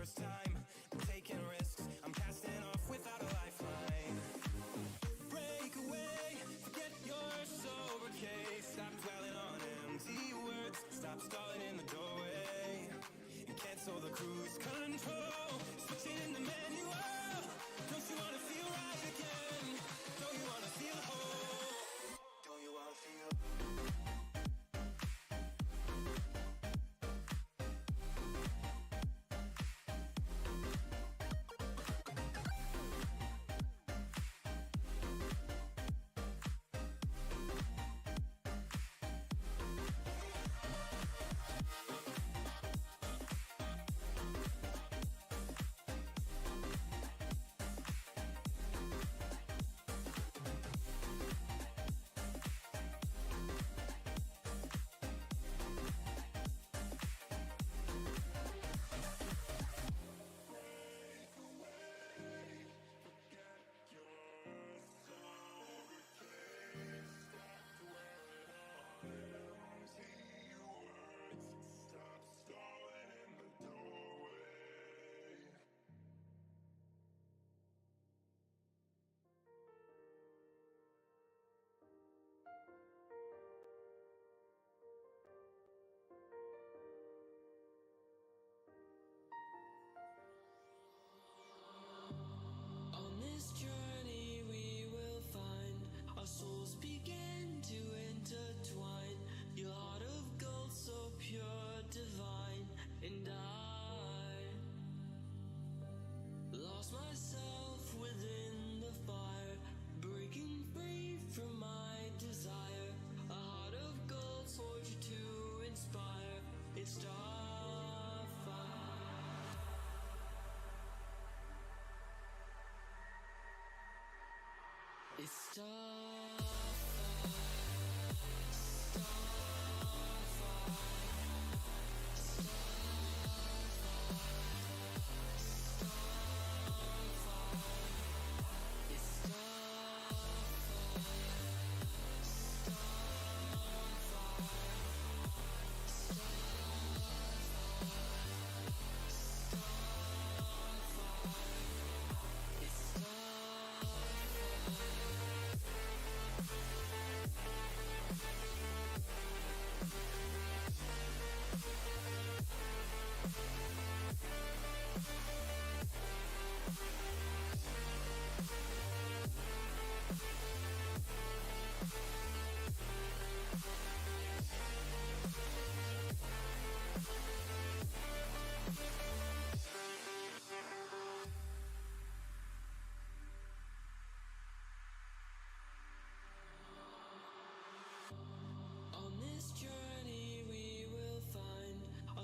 first time. I'm taking risks, I'm casting off without a lifeline. Break away, forget your sober case. Stop dwelling on empty words, stop stalling in the doorway, and cancel the cruise control. Switching in the manual. Don't you wanna feel right again? Don't you wanna feel whole? Don't you wanna feel souls begin to intertwine. Your heart of gold, so pure, divine. And I lost myself within the fire, breaking free from my desire. A heart of gold, forged to inspire. It's starfire. It's starfire, starfire, starfire, it's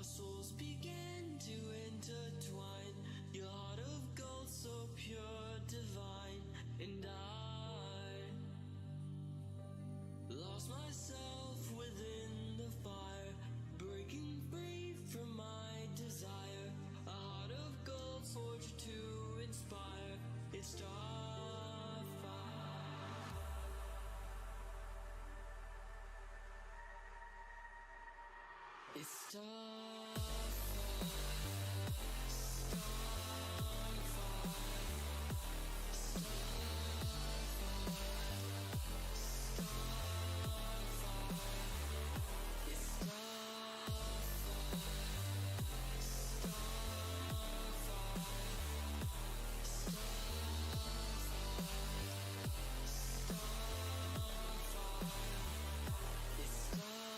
souls begin to intertwine. Your heart of gold, so pure, divine. And I lost myself within the fire, breaking free from my desire. A heart of gold, forged to inspire. It's starfire. It's starfire, starfire, starfire, it's starfire, starfire, it's starfire.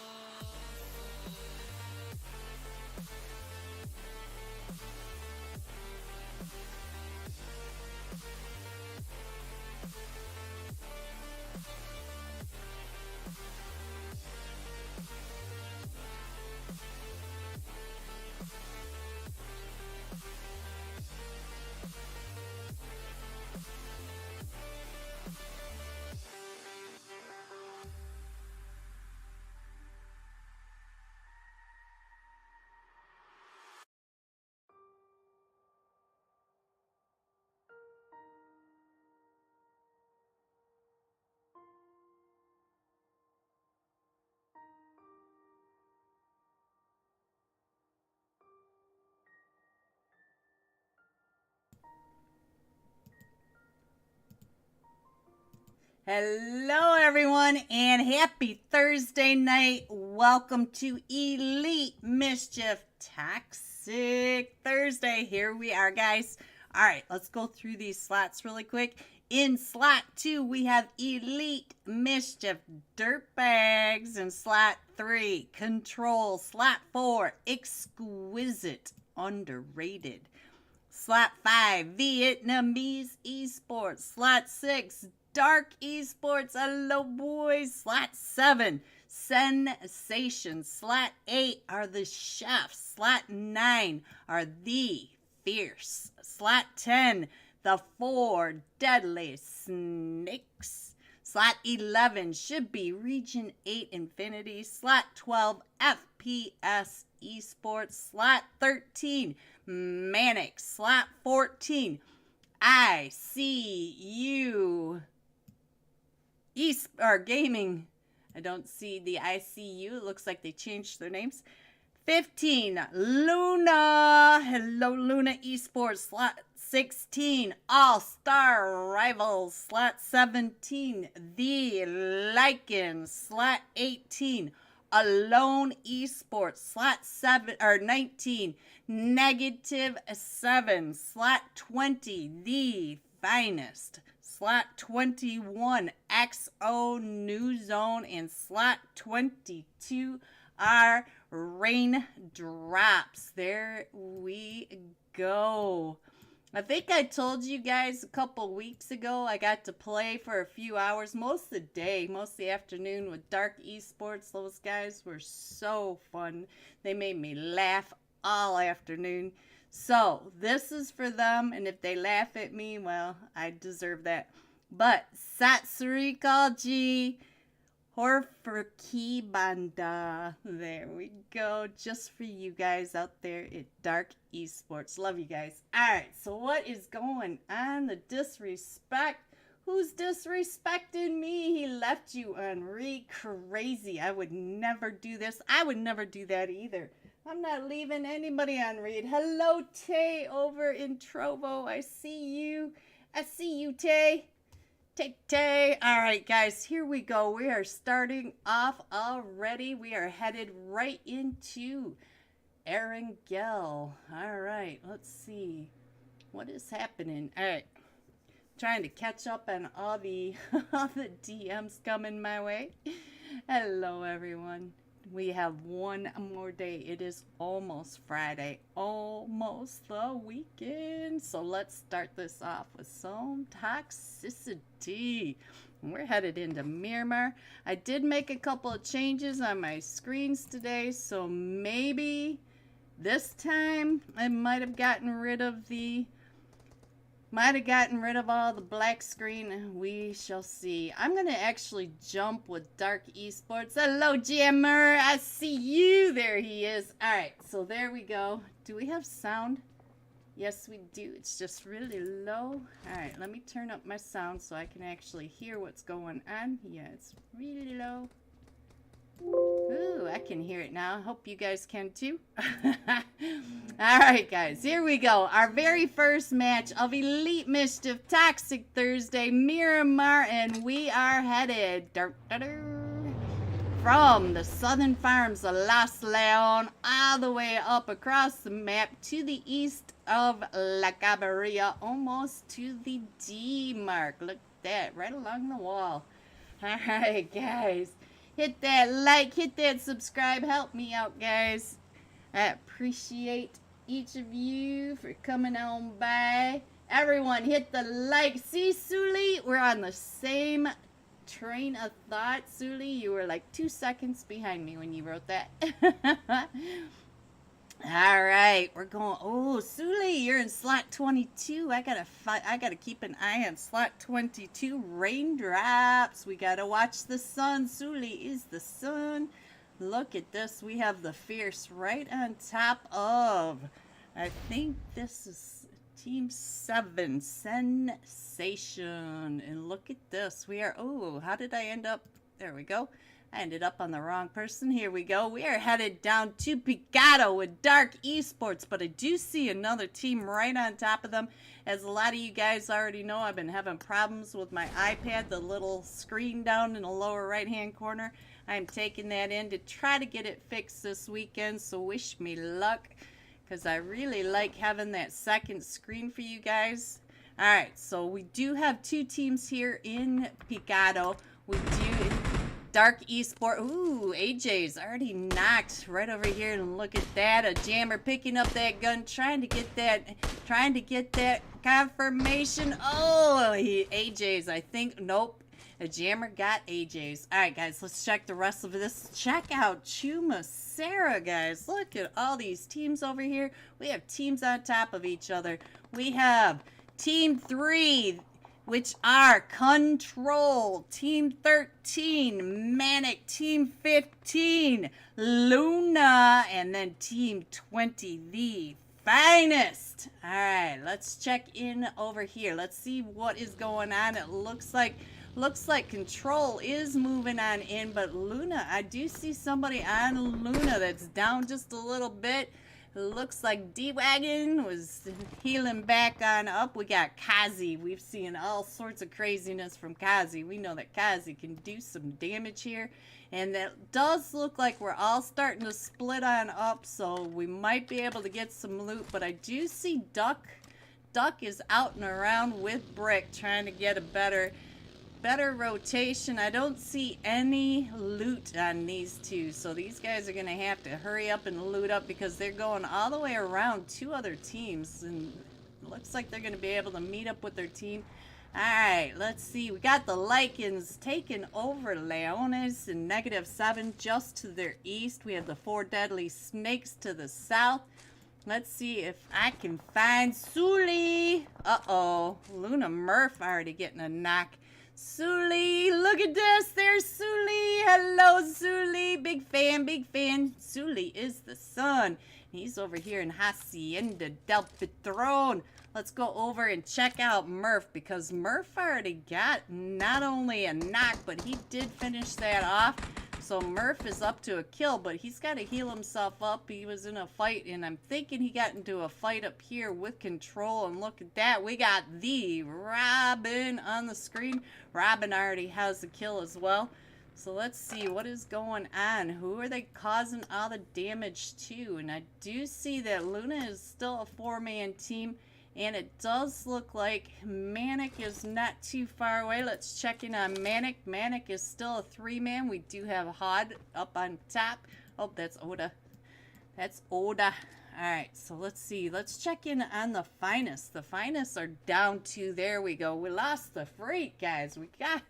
Hello, everyone, and happy Thursday night. Welcome to Elite Mischief Toxic Thursday. Here we are, guys. All right, let's go through these slots really quick. In slot 2, we have Elite Mischief Dirtbags. In slot 3, Control. Slot 4, Exquisite Underrated. Slot 5, Vietnamese Esports. Slot 6, Dark Esports. Hello, boys. Slot 7, Sensation. Slot 8 are the Chefs. Slot 9 are the Fierce. Slot 10, the 4 Deadly Snakes. Slot 11 should be Region 8 Infinity. Slot 12, FPS Esports. Slot 13, Manic. Slot 14, ICU Gaming. I don't see the ICU. It looks like they changed their names. 15, Luna. Hello, Luna Esports. Slot 16, All-Star Rivals. Slot 17, The Lycan. Slot 18, Alone Esports. Slot 19, Negative 7. Slot 20, The Finest. Slot 21, XO New Zone. And slot 22 are Raindrops. There we go. I think I told you guys a couple weeks ago I got to play for a few hours, most of the day, most of the afternoon with Dark Esports. Those guys were so fun. They made me laugh all afternoon. So this is for them, and if they laugh at me, well, I deserve that. But Satsurikalji Horfurki Banda. There we go. Just for you guys out there at Dark Esports. Love you guys. Alright, so what is going on? The disrespect. Who's disrespecting me? He left you on read. Crazy. I would never do this. I would never do that either. I'm not leaving anybody on read. Hello, Tay, over in Trovo. I see you. I see you, Tay. Tay. All right, guys, here we go. We are starting off already. We are headed right into Erangel. All right, let's see. What is happening? All right. Trying to catch up on all the DMs coming my way. Hello, everyone. We have one more day. It is almost Friday, almost the weekend. So let's start this off with some toxicity. We're headed into Miramar. I did make a couple of changes on my screens today, so maybe this time I might have gotten rid of all the black screen. We shall see. I'm going to actually jump with Dark Esports. Hello, Jammer. I see you. There he is. All right, so there we go. Do we have sound? Yes, we do. It's just really low. All right, let me turn up my sound so I can actually hear what's going on. Yeah, it's really low. Ooh, I can hear it now. Hope you guys can too. All right, guys, here we go. Our very first match of Elite Mischief Toxic Thursday, Miramar, and we are headed from the southern farms of Los Leon all the way up across the map to the east of La Cabarilla, almost to the D mark. Look at that, right along the wall. All right, guys. Hit that like, hit that subscribe. Help me out, guys. I appreciate each of you for coming on by. Everyone, hit the like. See, Suli, we're on the same train of thought. Suli, you were like 2 seconds behind me when you wrote that. All right, we're going. Oh, Suli, you're in slot 22. I gotta keep an eye on slot 22. Raindrops. We gotta watch the sun. Suli is the sun. Look at this. We have the Fierce right on top of. I think this is Team 7 Sensation. And look at this. We are. Oh, how did I end up? There we go. I ended up on the wrong person. Here we go. We are headed down to Picado with Dark Esports, but I do see another team right on top of them. As a lot of you guys already know, I've been having problems with my iPad, the little screen down in the lower right-hand corner. I'm taking that in to try to get it fixed this weekend, so wish me luck, because I really like having that second screen for you guys. Alright, so we do have two teams here in Picado. We do Dark Esport. Ooh, AJ's already knocked right over here, and look at that. A jammer picking up that gun, trying to get that confirmation. Oh, AJ's, I think. Nope. A jammer got AJ's. Alright, guys, let's check the rest of this. Check out Chuma Sarah, guys. Look at all these teams over here. We have teams on top of each other. We have Team 3, which are Control, Team 13, Manic, Team 15, Luna, and then Team 20, the finest. All right, let's check in over here. Let's see what is going on. It looks like Control is moving on in, but Luna, I do see somebody on Luna that's down just a little bit. Looks like D-Wagon was healing back on up. We got Kazi. We've seen all sorts of craziness from Kazi. We know that Kazi can do some damage here. And that does look like we're all starting to split on up, so we might be able to get some loot. But I do see Duck. Duck is out and around with Brick, trying to get a better rotation. I don't see any loot on these two, so these guys are gonna have to hurry up and loot up, because they're going all the way around two other teams, and it looks like they're gonna be able to meet up with their team. All right, let's see. We got the Lycans taking over Leones in -7 just to their east. We have the 4 Deadly Snakes to the south. Let's see if I can find Sully. Uh-oh, Luna Murph already getting a knock. Sully, look at this. There's Sully. Hello, Sully. Big fan, big fan. Sully is the son. He's over here in Hacienda del Patron. Let's go over and check out Murph, because Murph already got not only a knock, but he did finish that off. So Murph is up to a kill, but he's got to heal himself up. He was in a fight, and I'm thinking he got into a fight up here with Control. And look at that. We got the Robin on the screen. Robin already has a kill as well. So let's see what is going on. Who are they causing all the damage to? And I do see that Luna is still a 4-man team. And it does look like Manic is not too far away. Let's check in on Manic. Manic is still a 3-man. We do have Hod up on top. Oh, that's Oda. That's Oda. Alright, so let's see. Let's check in on the finest. The finest are down to, there we go. We lost the Freak, guys. We got,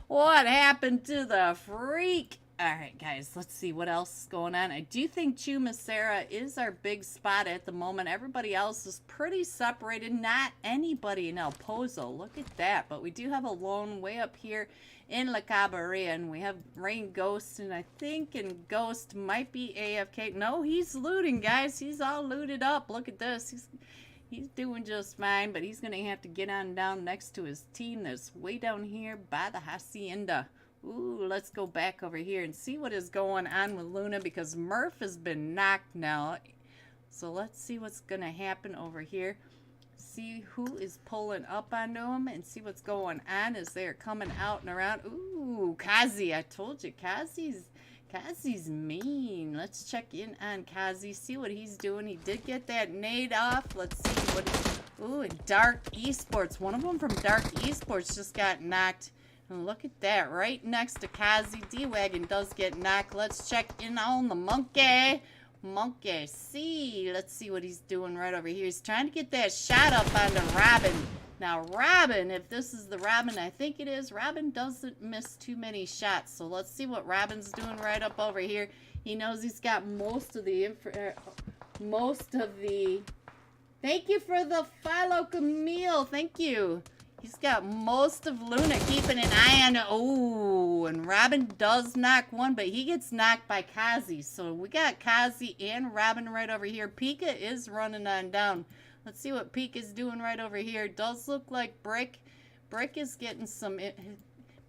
what happened to the Freak? Alright, guys, let's see what else is going on. I do think Chuma Sarah is our big spot at the moment. Everybody else is pretty separated. Not anybody in El Pozo. Look at that. But we do have a lone way up here in La Cabrera, and we have Rain Ghost, and I think Ghost might be AFK. No, he's looting, guys. He's all looted up. Look at this. He's doing just fine, but he's going to have to get on down next to his team that's way down here by the Hacienda. Ooh, let's go back over here and see what is going on with Luna, because Murph has been knocked now. So let's see what's going to happen over here. See who is pulling up onto him and see what's going on as they're coming out and around. Ooh, Kazi. I told you, Kazi's mean. Let's check in on Kazi, see what he's doing. He did get that nade off. Let's see what... Ooh, and Dark Esports. One of them from Dark Esports just got knocked. And look at that, right next to Kazi. D-Wagon does get knocked. Let's check in on the monkey. Monkey C. Let's see what he's doing right over here. He's trying to get that shot up onto Robin. Now, Robin, if this is the Robin, I think it is, Robin doesn't miss too many shots. So let's see what Robin's doing right up over here. He knows he's got most of the... Thank you for the follow, Camille. Thank you. He's got most of Luna keeping an eye on it. Oh, and Robin does knock one, but he gets knocked by Kazi. So we got Kazi and Robin right over here. Pika is running on down. Let's see what Pika's doing right over here. Does look like Brick. Brick is getting some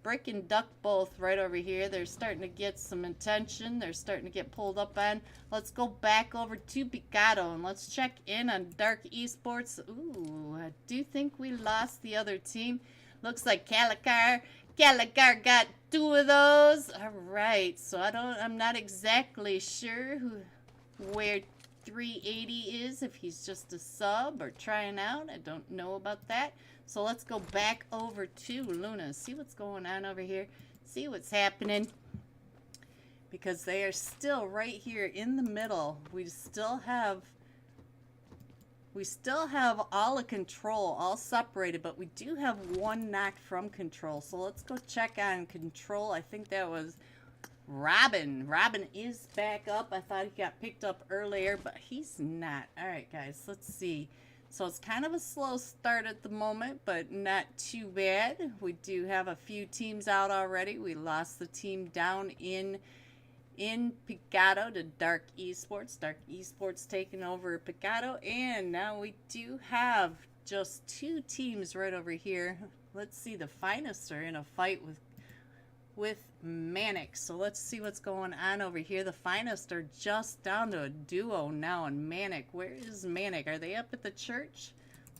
Brick and Duck both right over here. They're starting to get some attention. They're starting to get pulled up on. Let's go back over to Picado and let's check in on Dark Esports. Ooh, I do think we lost the other team. Looks like Calicar got 2 of those. All right, so I'm not exactly sure where 380 is, if he's just a sub or trying out. I don't know about that. So let's go back over to Luna, see what's going on over here, see what's happening, because they are still right here in the middle. We still have all of control, all separated, but we do have one knocked from control. So let's go check on control. I think that was Robin. Robin is back up. I thought he got picked up earlier, but he's not. All right, guys, let's see. So it's kind of a slow start at the moment, but not too bad. We do have a few teams out already. We lost the team down in Picado to Dark Esports. Dark Esports taking over Picado, and now we do have just 2 teams right over here. Let's see, the Finest are in a fight with Manic. So let's see what's going on over here. The Finest are just down to a duo now, and Manic, where is Manic? Are they up at the church?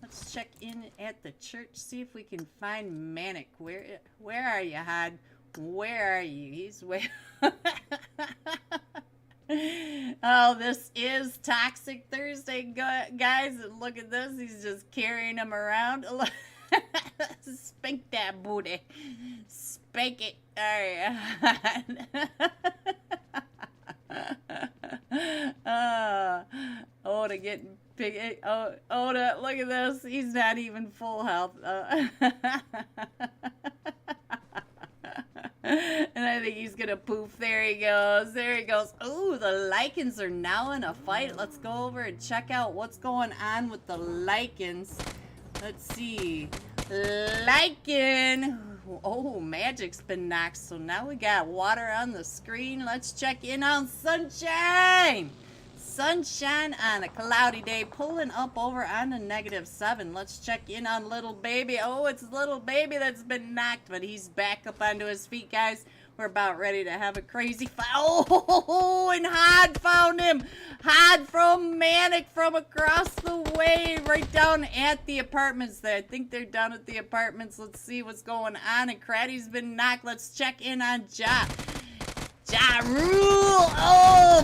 Let's check in at the church, see if we can find Manic. Where are you, Had? Where are you? He's way Oh, this is Toxic Thursday, guys, and look at this. He's just carrying him around. Spank that booty. Spank it. All right. Oda getting big. Oda, look at this. He's not even full health. And I think he's gonna poof. There he goes. There he goes. Oh, the Lycans are now in a fight. Let's go over and check out what's going on with the Lycans. Let's see. Lycan. Oh, Magic's been knocked. So now we got water on the screen. Let's check in on Sunshine. Sunshine on a cloudy day, pulling up over on a -7. Let's check in on Little Baby. Oh, it's Little Baby that's been knocked, but he's back up onto his feet, guys. We're about ready to have a crazy fight. Oh, and Hod found him. Hod from Manic from across the way, right down at the apartments there. I think they're down at the apartments. Let's see what's going on. And Craddy's been knocked. Let's check in on Ja. Ja Rule. Oh,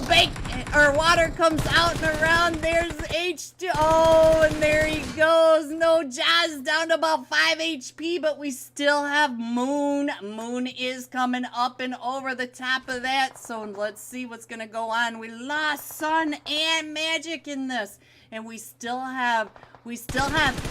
water comes out and around. There's H2. Oh, and there he goes. No, Ja's down to about 5 HP, but we still have Moon. Moon is coming up and over the top of that. So let's see what's going to go on. We lost Sun and Magic in this, and we still have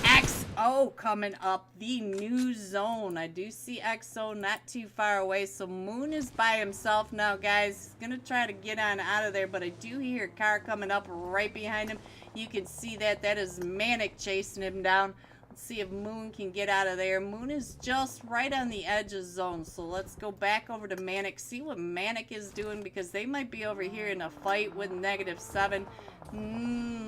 XO coming up, the new zone. I do see XO not too far away, so Moon is by himself now, guys. He's gonna try to get on out of there, but I do hear a car coming up right behind him. You can see that is Manic chasing him down. Let's see if Moon can get out of there. Moon is just right on the edge of zone, so let's go back over to Manic, see what Manic is doing, because they might be over here in a fight with -7.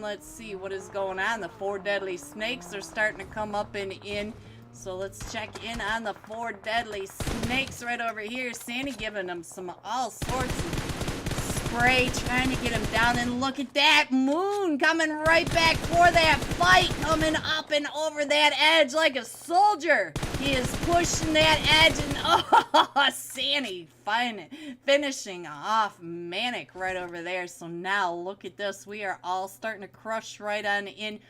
Let's see what is going on. The 4 deadly snakes are starting to come up and in. So let's check in on the 4 deadly snakes right over here. Sandy giving them some all sorts of spray, trying to get him down. And look at that. Moon coming right back for that fight, coming up and over that edge like a soldier. He is pushing that edge, and oh, Sandy finishing off Manic right over there. So now look at this. We are all starting to crush right on in,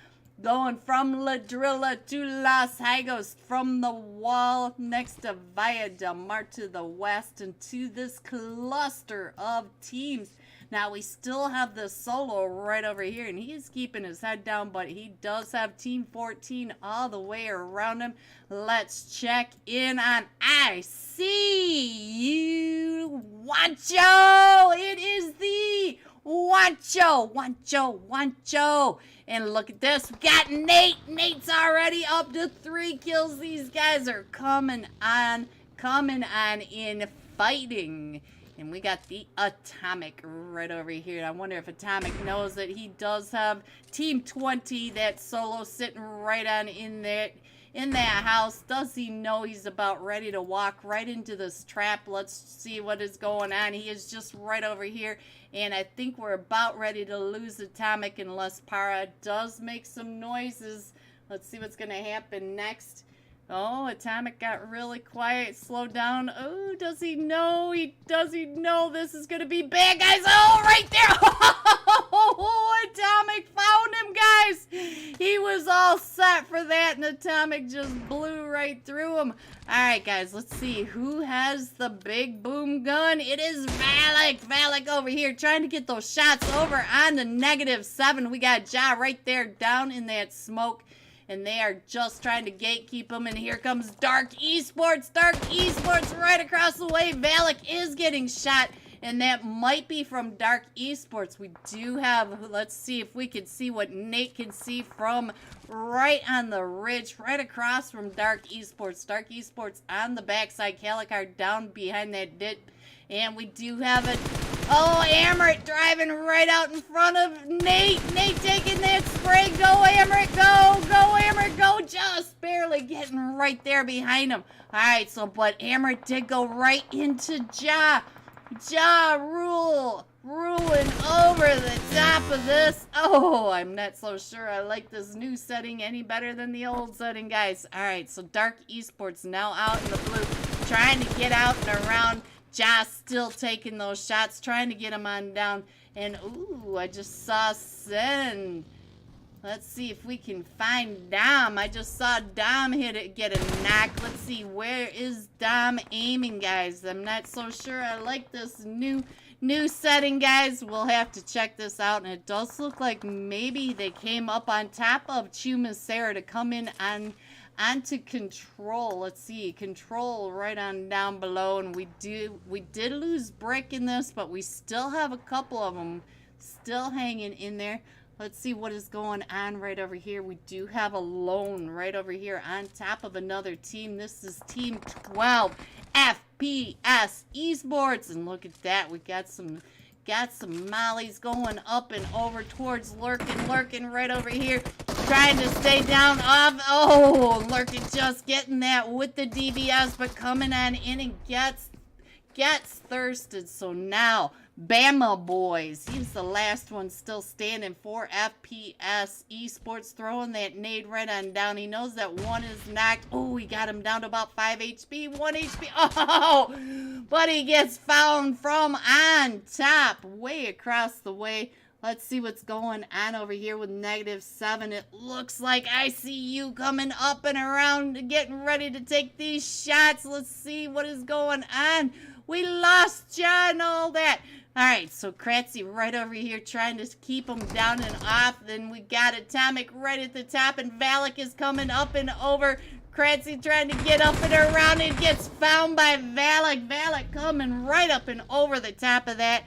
going from Ladrilla to Los Higos, from the wall next to Villa Del Mar to the west, and to this cluster of teams. Now we still have the Solo right over here, and he is keeping his head down, but he does have Team 14 all the way around him. Let's check in on I See You, Wancho. It is the Wancho. And look at this. We got Nate. Nate's already up to 3 kills. These guys are coming on in fighting. And we got the Atomic right over here. I wonder if Atomic knows that he does have Team 20, that Solo sitting right on in there. in that house. Does he know he's about ready to walk right into this trap? Let's see what is going on. He is just right over here. And I think we're about ready to lose Atomic unless Para does make some noises. Let's see what's going to happen next. Oh, Atomic got really quiet. Slow down. Oh, does he know? Does he know this is going to be bad, guys? Oh, right there. Oh, Atomic found him, guys. He was all set for that, and Atomic just blew right through him. All right, guys, let's see. Who has the big boom gun? It is Valak. Valak over here trying to get those shots over on the -7. We got Ja right there down in that smoke. And they are just trying to gatekeep him. And here comes Dark Esports. Dark Esports right across the way. Valak is getting shot. And that might be from Dark Esports. We do have, let's see if we can see what Nate can see from right on the ridge, right across from Dark Esports. Dark Esports on the backside. Calicar down behind that dip. And we do have it. Oh, Amaret driving right out in front of Nate. Nate taking that spray. Go, Amaret, go. Go, Amaret, go. Just barely getting right there behind him. All right, so, but Amaret did go right into Ja. Ja ruling over the top of this. Oh, I'm not so sure I like this new setting any better than the old setting, guys. All right, so Dark Esports now out in the blue, trying to get out and around. Ja still taking those shots, trying to get him on down. And, ooh, I just saw Sen. Let's see if we can find Dom. I just saw Dom get a knock. Let's see, where is Dom aiming, guys? I'm not so sure I like this new setting, guys. We'll have to check this out. And it does look like maybe they came up on top of Chumacera to come in onto Control. Let's see, Control right on down below. And we did lose Brick in this, but we still have a couple of them still hanging in there. Let's see what is going on right over here. We do have a lone right over here on top of another team. This is Team 12, FPS Esports. And look at that. We got some mollies going up and over towards Lurkin right over here. Trying to stay down off. Oh, Lurkin just getting that with the DBS, but coming on in and gets thirsted. So now Bama Boys, he's the last one still standing for FPS Esports, throwing that nade right on down. He knows that one is knocked. Oh, he got him down to about 5 HP, 1 HP. Oh, but he gets found from on top, way across the way. Let's see what's going on over here with -7. It looks like ICU coming up and around, getting ready to take these shots. Let's see what is going on. We lost John and all that. All right, so Kratzy right over here trying to keep him down and off. Then we got Atomic right at the top, and Valak is coming up and over. Kratzy trying to get up and around and gets found by Valak. Valak coming right up and over the top of that.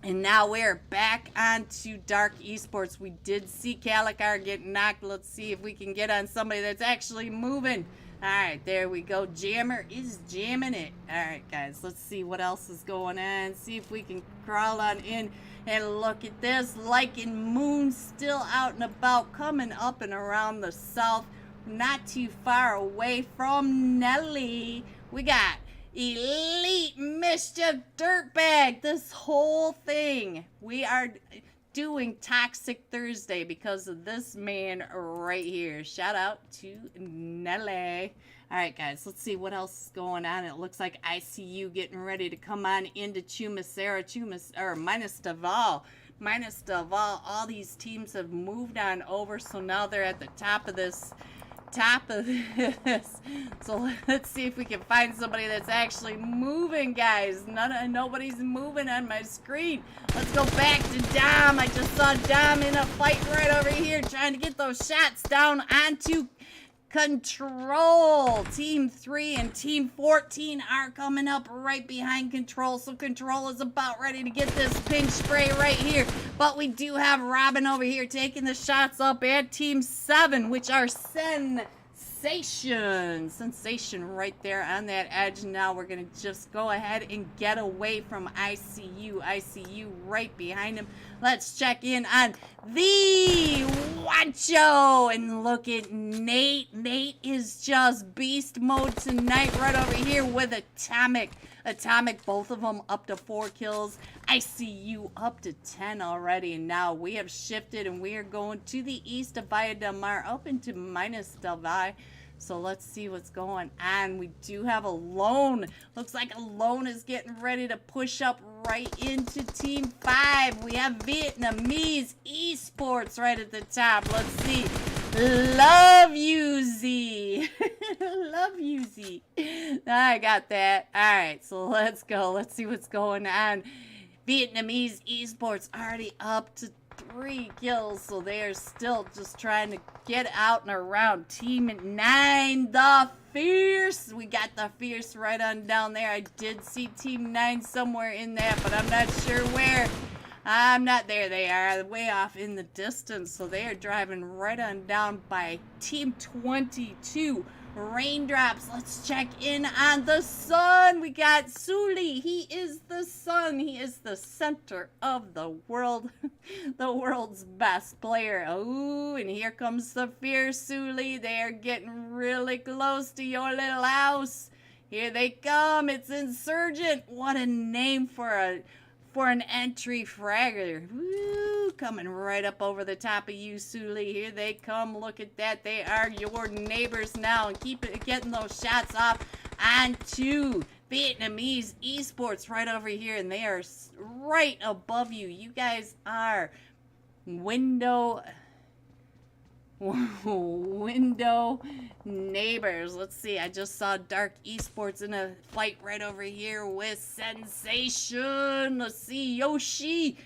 And now we're back onto Dark Esports. We did see Calicar get knocked. Let's see if we can get on somebody that's actually moving. All right, there we go. Jammer is jamming it. All right, guys, let's see what else is going on. See if we can crawl on in and look at this. Lycan Moon still out and about, coming up and around the south, not too far away from Nelly. We got Elite Mischief Dirtbag. This whole thing, we are doing Toxic Thursday because of this man right here. Shout out to Nelly. All right, guys, let's see what else is going on. It looks like ICU getting ready to come on into Chumacera, or Minus Deval. Minus Deval, all these teams have moved on over, so now they're at the top of this. So let's see if we can find somebody that's actually moving, guys. Nobody's moving on my screen. Let's go back to Dom. I just saw Dom in a fight right over here, trying to get those shots down onto Control. Team 3 and Team 14 are coming up right behind Control. So Control is about ready to get this pinch spray right here. But we do have Robin over here taking the shots up at Team 7, which are Sensation right there on that edge. Now we're going to just go ahead and get away from ICU. ICU right behind him. Let's check in on the Juancho. And look at Nate. Nate is just beast mode tonight right over here with Atomic. Atomic, both of them up to 4 kills. I see you up to 10 already. And now we have shifted and we are going to the east of Valle del Mar up into minus del Valle. So let's see what's going on. We do have a lone. Looks like a lone is getting ready to push up right into Team 5. We have Vietnamese Esports right at the top. Let's see. Love you, Z. Love you, Z. I got that. All right, so let's go. Let's see what's going on. Vietnamese Esports already up to 3 kills, so they are still just trying to get out and around. Team 9, the Fierce. We got the Fierce right on down there. I did see Team 9 somewhere in that, but I'm not sure where. I'm not there. They are way off in the distance, so they are driving right on down by Team 22. Raindrops. Let's check in on the sun. We got Sully. He is the sun. He is the center of the world. The world's best player. Oh, and here comes the Fierce Sully. They are getting really close to your little house. Here they come. It's Insurgent. What a name for an entry fragger. Woo, coming right up over the top of you, Sully. Here they come. Look at that. They are your neighbors now. And keep it getting those shots off onto Vietnamese Esports right over here. And they are right above you. You guys are window neighbors. Let's see. I just saw Dark Esports in a fight right over here with Sensation. Let's see. Yoshi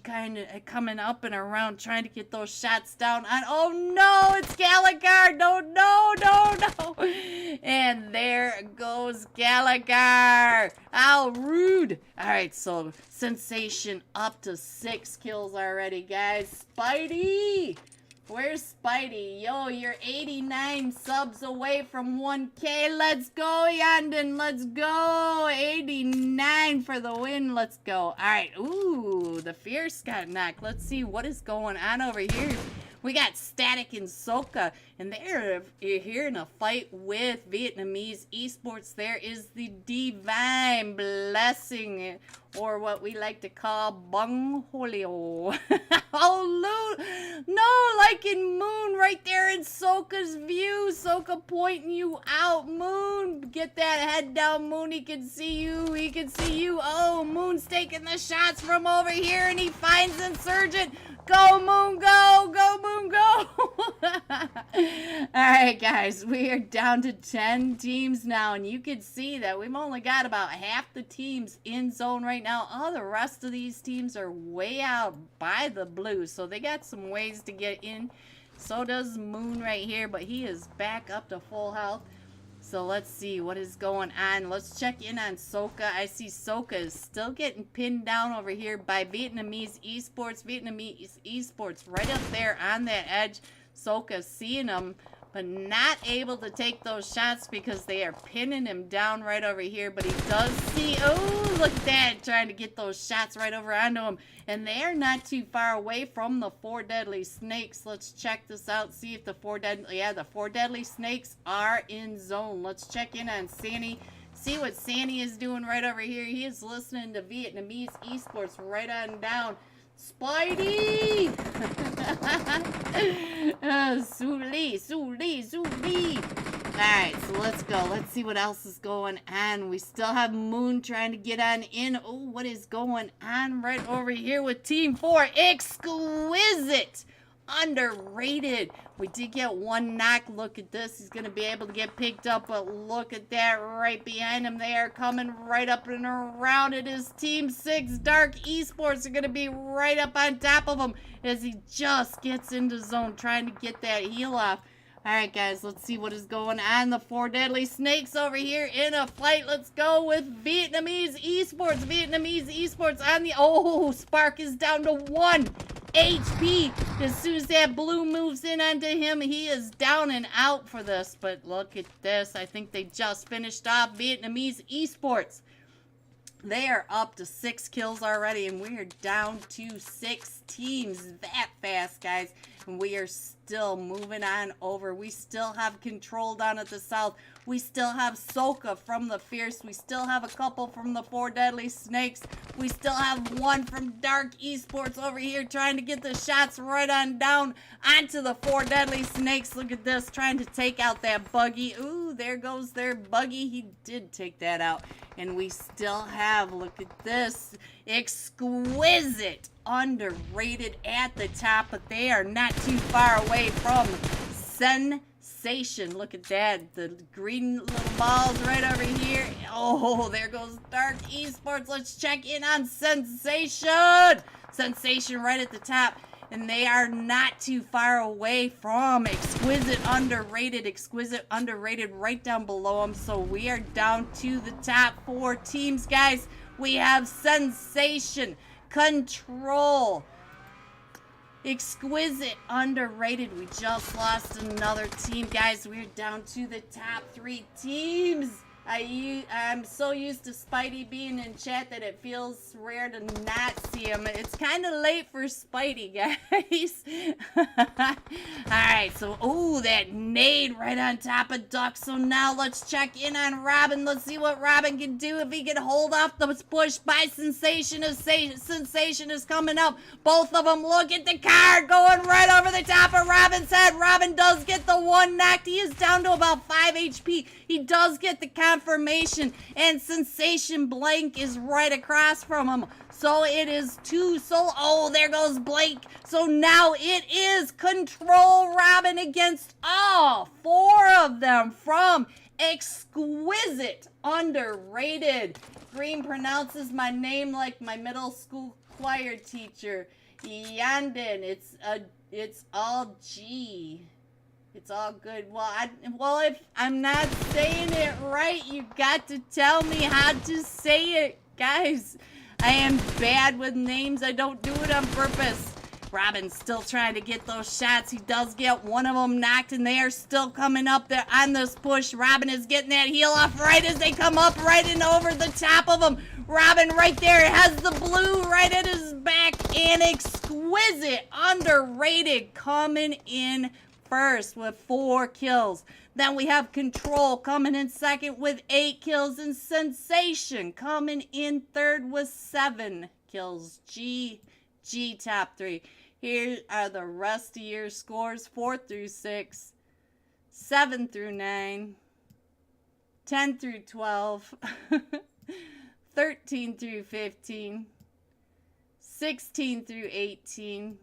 kind of coming up and around trying to get those shots down on. Oh no, it's Gallagher. No. And there goes Gallagher. How rude. All right, so Sensation up to 6 kills already, guys. Spidey. Where's Spidey? Yo, you're 89 subs away from 1K. Let's go, Yandon. Let's go. 89 for the win. Let's go. All right. Ooh, the Fierce got knocked. Let's see what is going on over here. We got Static and Soka, and they're here in a fight with Vietnamese Esports. There is the Divine Blessing, or what we like to call Bung Holio. Oh, no, like in Moon right there in Soka's view. Soka pointing you out. Moon, get that head down, Moon. He can see you. He can see you. Oh, Moon's taking the shots from over here, and he finds Insurgent. Go, Moon, go! Go, Moon, go! Alright, guys, we are down to 10 teams now, and you can see that we've only got about half the teams in zone right now. All the rest of these teams are way out by the blue, so they got some ways to get in. So does Moon right here, but he is back up to full health. So let's see what is going on. Let's check in on Soka. I see Soka is still getting pinned down over here by Vietnamese Esports. Vietnamese Esports right up there on that edge. Soka seeing him, but not able to take those shots because they are pinning him down right over here. But he does see, oh, look at that, trying to get those shots right over onto him. And they are not too far away from the 4 deadly snakes. Let's check this out, see if the 4 deadly snakes are in zone. Let's check in on Sandy. See what Sandy is doing right over here. He is listening to Vietnamese Esports right on down. Spidey! Sully. Alright, so let's go. Let's see what else is going on. We still have Moon trying to get on in. Oh, what is going on right over here with Team 4? Exquisite! Underrated. We did get 1 knock. Look at this. He's going to be able to get picked up, but look at that right behind him. They are coming right up and around. It is Team 6. Dark Esports are going to be right up on top of him as he just gets into zone trying to get that heal off. Alright, guys, let's see what is going on. The 4 deadly snakes over here in a fight. Let's go with Vietnamese Esports. Vietnamese Esports on the... Oh, Spark is down to 1 HP. As soon as that blue moves in onto him, he is down and out for this. But look at this. I think they just finished off Vietnamese Esports. They are up to 6 kills already, and we are down to 6 teams that fast, guys. And we are still moving on over. We still have control down at the south. We still have Soka from the Fierce. We still have a couple from the 4 Deadly Snakes. We still have one from Dark Esports over here trying to get the shots right on down onto the 4 Deadly Snakes. Look at this, trying to take out that buggy. Ooh, there goes their buggy. He did take that out. And we still have, look at this, Exquisite, underrated at the top, but they are not too far away from Sensation. Look at that, the green little balls right over here. Oh, there goes Dark Esports. Let's check in on Sensation. Sensation right at the top. And they are not too far away from Exquisite underrated right down below them. So we are down to the top 4 teams, guys. We have Sensation, Control, Exquisite, underrated. We just lost another team, guys. We're down to the top 3 teams. I'm so used to Spidey being in chat that it feels rare to not see him. It's kind of late for Spidey, guys. Alright, so, oh, that nade right on top of Duck. So now let's check in on Robin. Let's see what Robin can do if he can hold off the push by Sensation. Sensation is coming up. Both of them, look at the card going right over the top of Robin's head. Robin does get the one knocked. He is down to about 5 HP. He does get the confirmation, and Sensation Blank is right across from him. So it is 2 soul. Oh, there goes Blank. So now it is Control Robin against all 4 of them from Exquisite, underrated. Green pronounces my name like my middle school choir teacher. Yanden. It's all G. It's all good. Well, if I'm not saying it right, you got to tell me how to say it, guys. I am bad with names. I don't do it on purpose. Robin's still trying to get those shots. He does get one of them knocked, and they are still coming up there on this push. Robin is getting that heal off right as they come up right and over the top of him. Robin right there has the blue right at his back, and Exquisite, underrated, coming in first with 4 kills. Then we have Control coming in second with 8 kills, and Sensation coming in third with 7 kills. G top 3. Here are the rest of your scores: 4 through 6, 7 through 9, 10 through 12, 13 through 15, 16 through 18,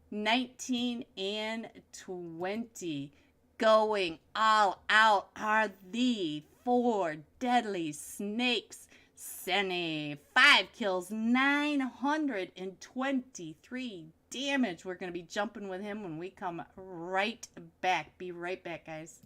19 and 20. Going all out are the 4 Deadly Snakes. Senny, 5 kills, 923 damage. We're going to be jumping with him when we come right back. Be right back, guys.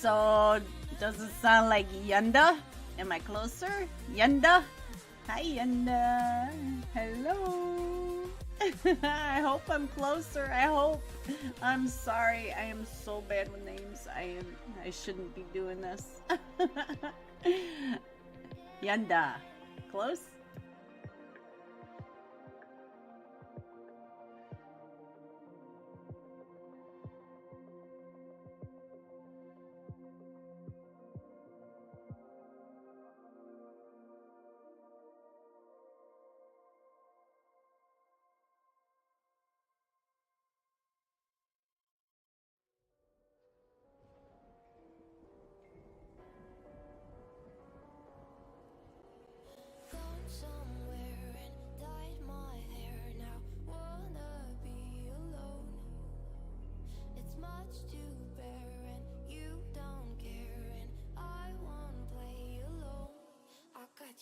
So, does it sound like Yunda? Am I closer? Yunda? Hi, Yunda. Hello. I hope I'm closer. I hope. I'm sorry. I am so bad with names. I shouldn't be doing this. Yunda. Close?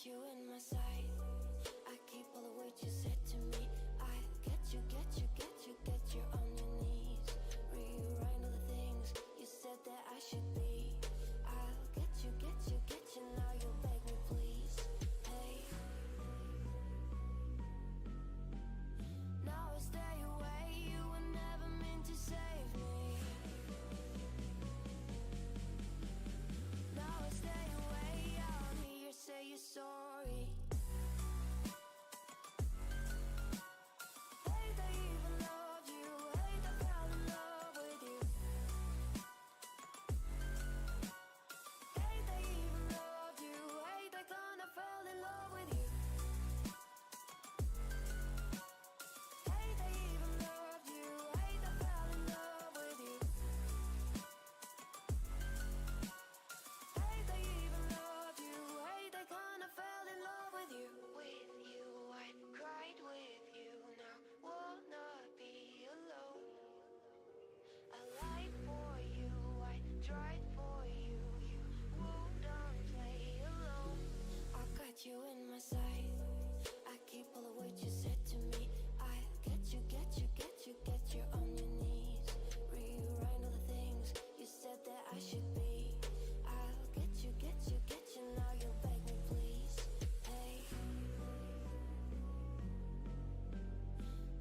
You in my sight. I keep all the words you said to me. I get you on your knees. Rewrite all the things you said that I should be. I'll get you, now you'll beg me please. Hey. Now I stay away, you were never meant to save me. Now I stay away, I'll hear you say you're sorry. Hate I even loved you, hate I fell in love with you. Hate I even loved you, hate I kinda fell in love with you. Hate I even loved you, hate I fell in love with you. Hate I even loved you, hate I kinda fell in love with you. With you, I cried with you, now wanna be alone. I lied for you, I tried for you, you wouldn't play alone. I got you in my sight, I keep all the words you said to me. I get you on your knees. Rewrite all the things you said that I should be. I'll get you, now you'll beg me please. Hey.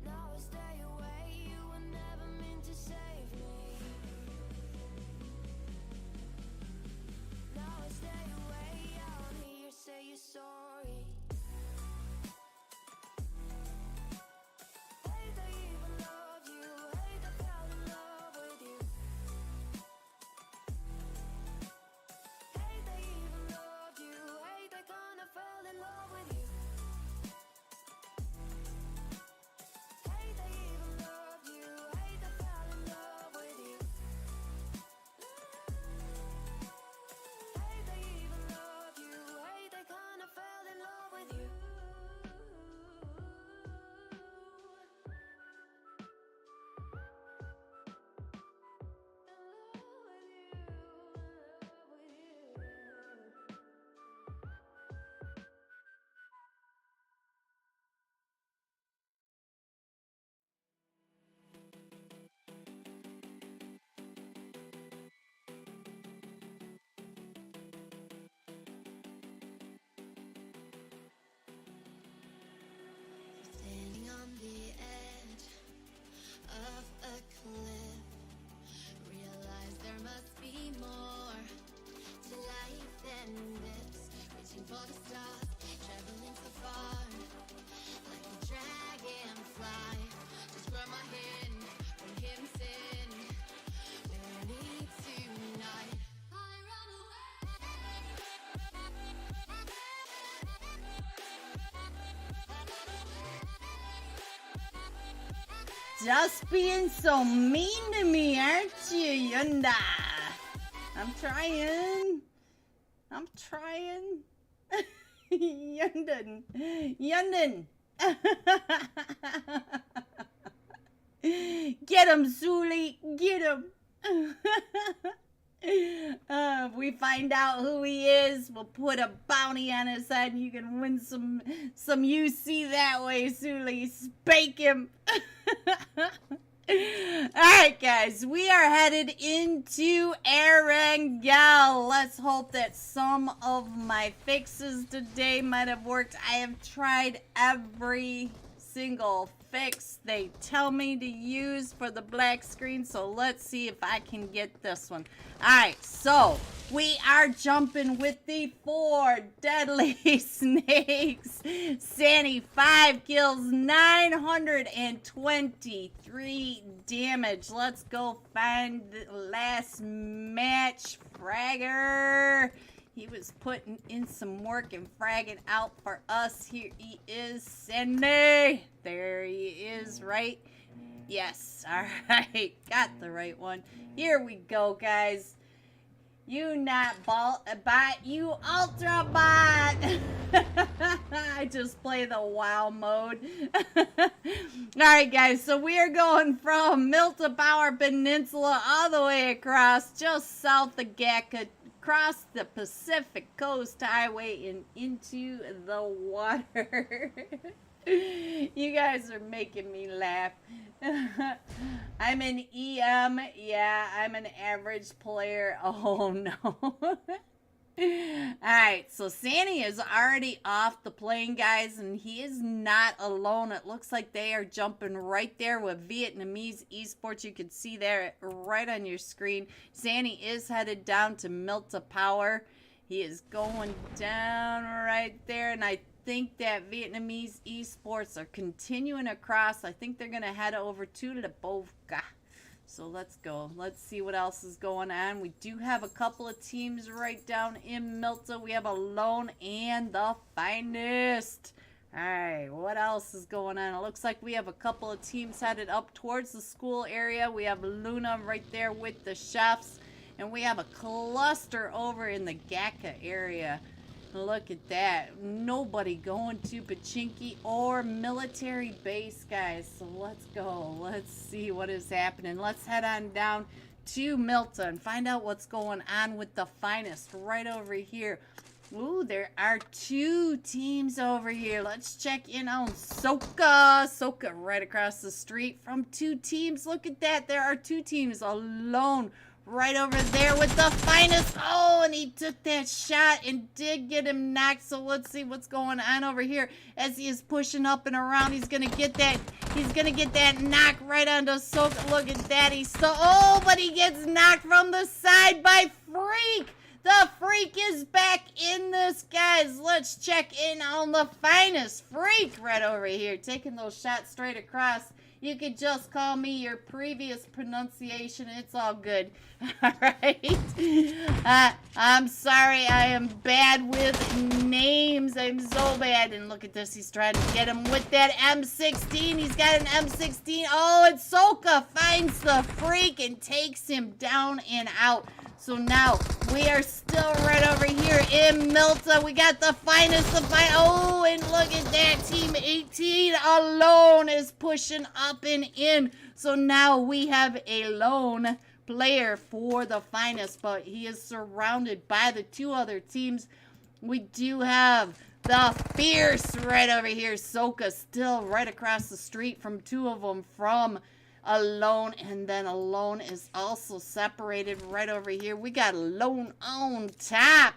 Now I stay away, you were never meant to save me. Now I stay away, I'll hear you say you're sorry. Hate I even loved you, hate I fell in love with you. Hate I even loved you, hate I kinda fell in love with you. Hate I even loved you, hate I fell in love with you. Hate I even loved you, hate I kinda fell in love with you. Standing on the edge of a cliff, realize there must be more to life than this. Reaching for the stars, traveling so far, like a dragonfly. Just grab my hand from him sin. We're need tonight. I run Just being so mean to me, aren't you, Yunda? I'm trying. Yundin. Get him, Zuli. Get him. If we find out who he is, we'll put a bounty on his head and you can win some UC that way, Zuli. Spank him. Alright, guys, we are headed into Erangel. Let's hope that some of my fixes today might have worked. I have tried every single fix they tell me to use for the black screen, so let's see if I can get this one. Alright, so we are jumping with the 4 deadly snakes. Sandy, 5 kills, 923 damage. Let's go find the last match fragger. He was putting in some work and fragging out for us. Here he is, Sandy. There he is, right? Yes, all right. Got the right one. Here we go, guys. You not bot, you ultra bot. I just play the WoW mode. Alright, guys, so we are going from Milta Power Peninsula all the way across, just south of Gaka, across the Pacific Coast Highway and into the water. You guys are making me laugh. I'm an EM. Yeah, I'm an average player. Oh, no. Alright, so Sandy is already off the plane, guys, and he is not alone. It looks like they are jumping right there with Vietnamese esports. You can see there right on your screen. Sandy is headed down to Milta Power. He is going down right there, and I think that Vietnamese esports are continuing across. I think they're going to head over to Lebovka. So let's go. Let's see what else is going on. We do have a couple of teams right down in Milta. We have Alone and the Finest. Alright, what else is going on? It looks like we have a couple of teams headed up towards the school area. We have Luna right there with the chefs. And we have a cluster over in the Gaka area. Look at that. Nobody going to Pachinki or military base, guys. So let's go. Let's see what is happening. Let's head on down to Milta and find out what's going on with the Finest right over here. Ooh, there are 2 teams over here. Let's check in on Soka. Soka right across the street from 2 teams. Look at that. There are 2 teams alone right over there with the Finest. Oh, and he took that shot and did get him knocked. So let's see what's going on over here as he is pushing up and around. He's gonna get that. He's gonna get that knock right onto Soka. Look at that. He's so. Oh, but he gets knocked from the side by Freak. The Freak is back in this, guys. Let's check in on the Finest. Freak right over here, taking those shots straight across. You could just call me your previous pronunciation. It's all good. All right. I'm sorry. I am bad with names. I'm so bad. And look at this. He's trying to get him with that M16. He's got an M16. Oh, and Soka finds the Freak and takes him down and out. So now we are still right over here in Milta. We got the Finest. Oh, and look at that. Team 18 Alone is pushing up and in. So now we have a lone player for the Finest, but he is surrounded by the 2 other teams. We do have the Fierce right over here. Soka still right across the street from 2 of them from Alone, and then Alone is also separated right over here. We got Alone on top,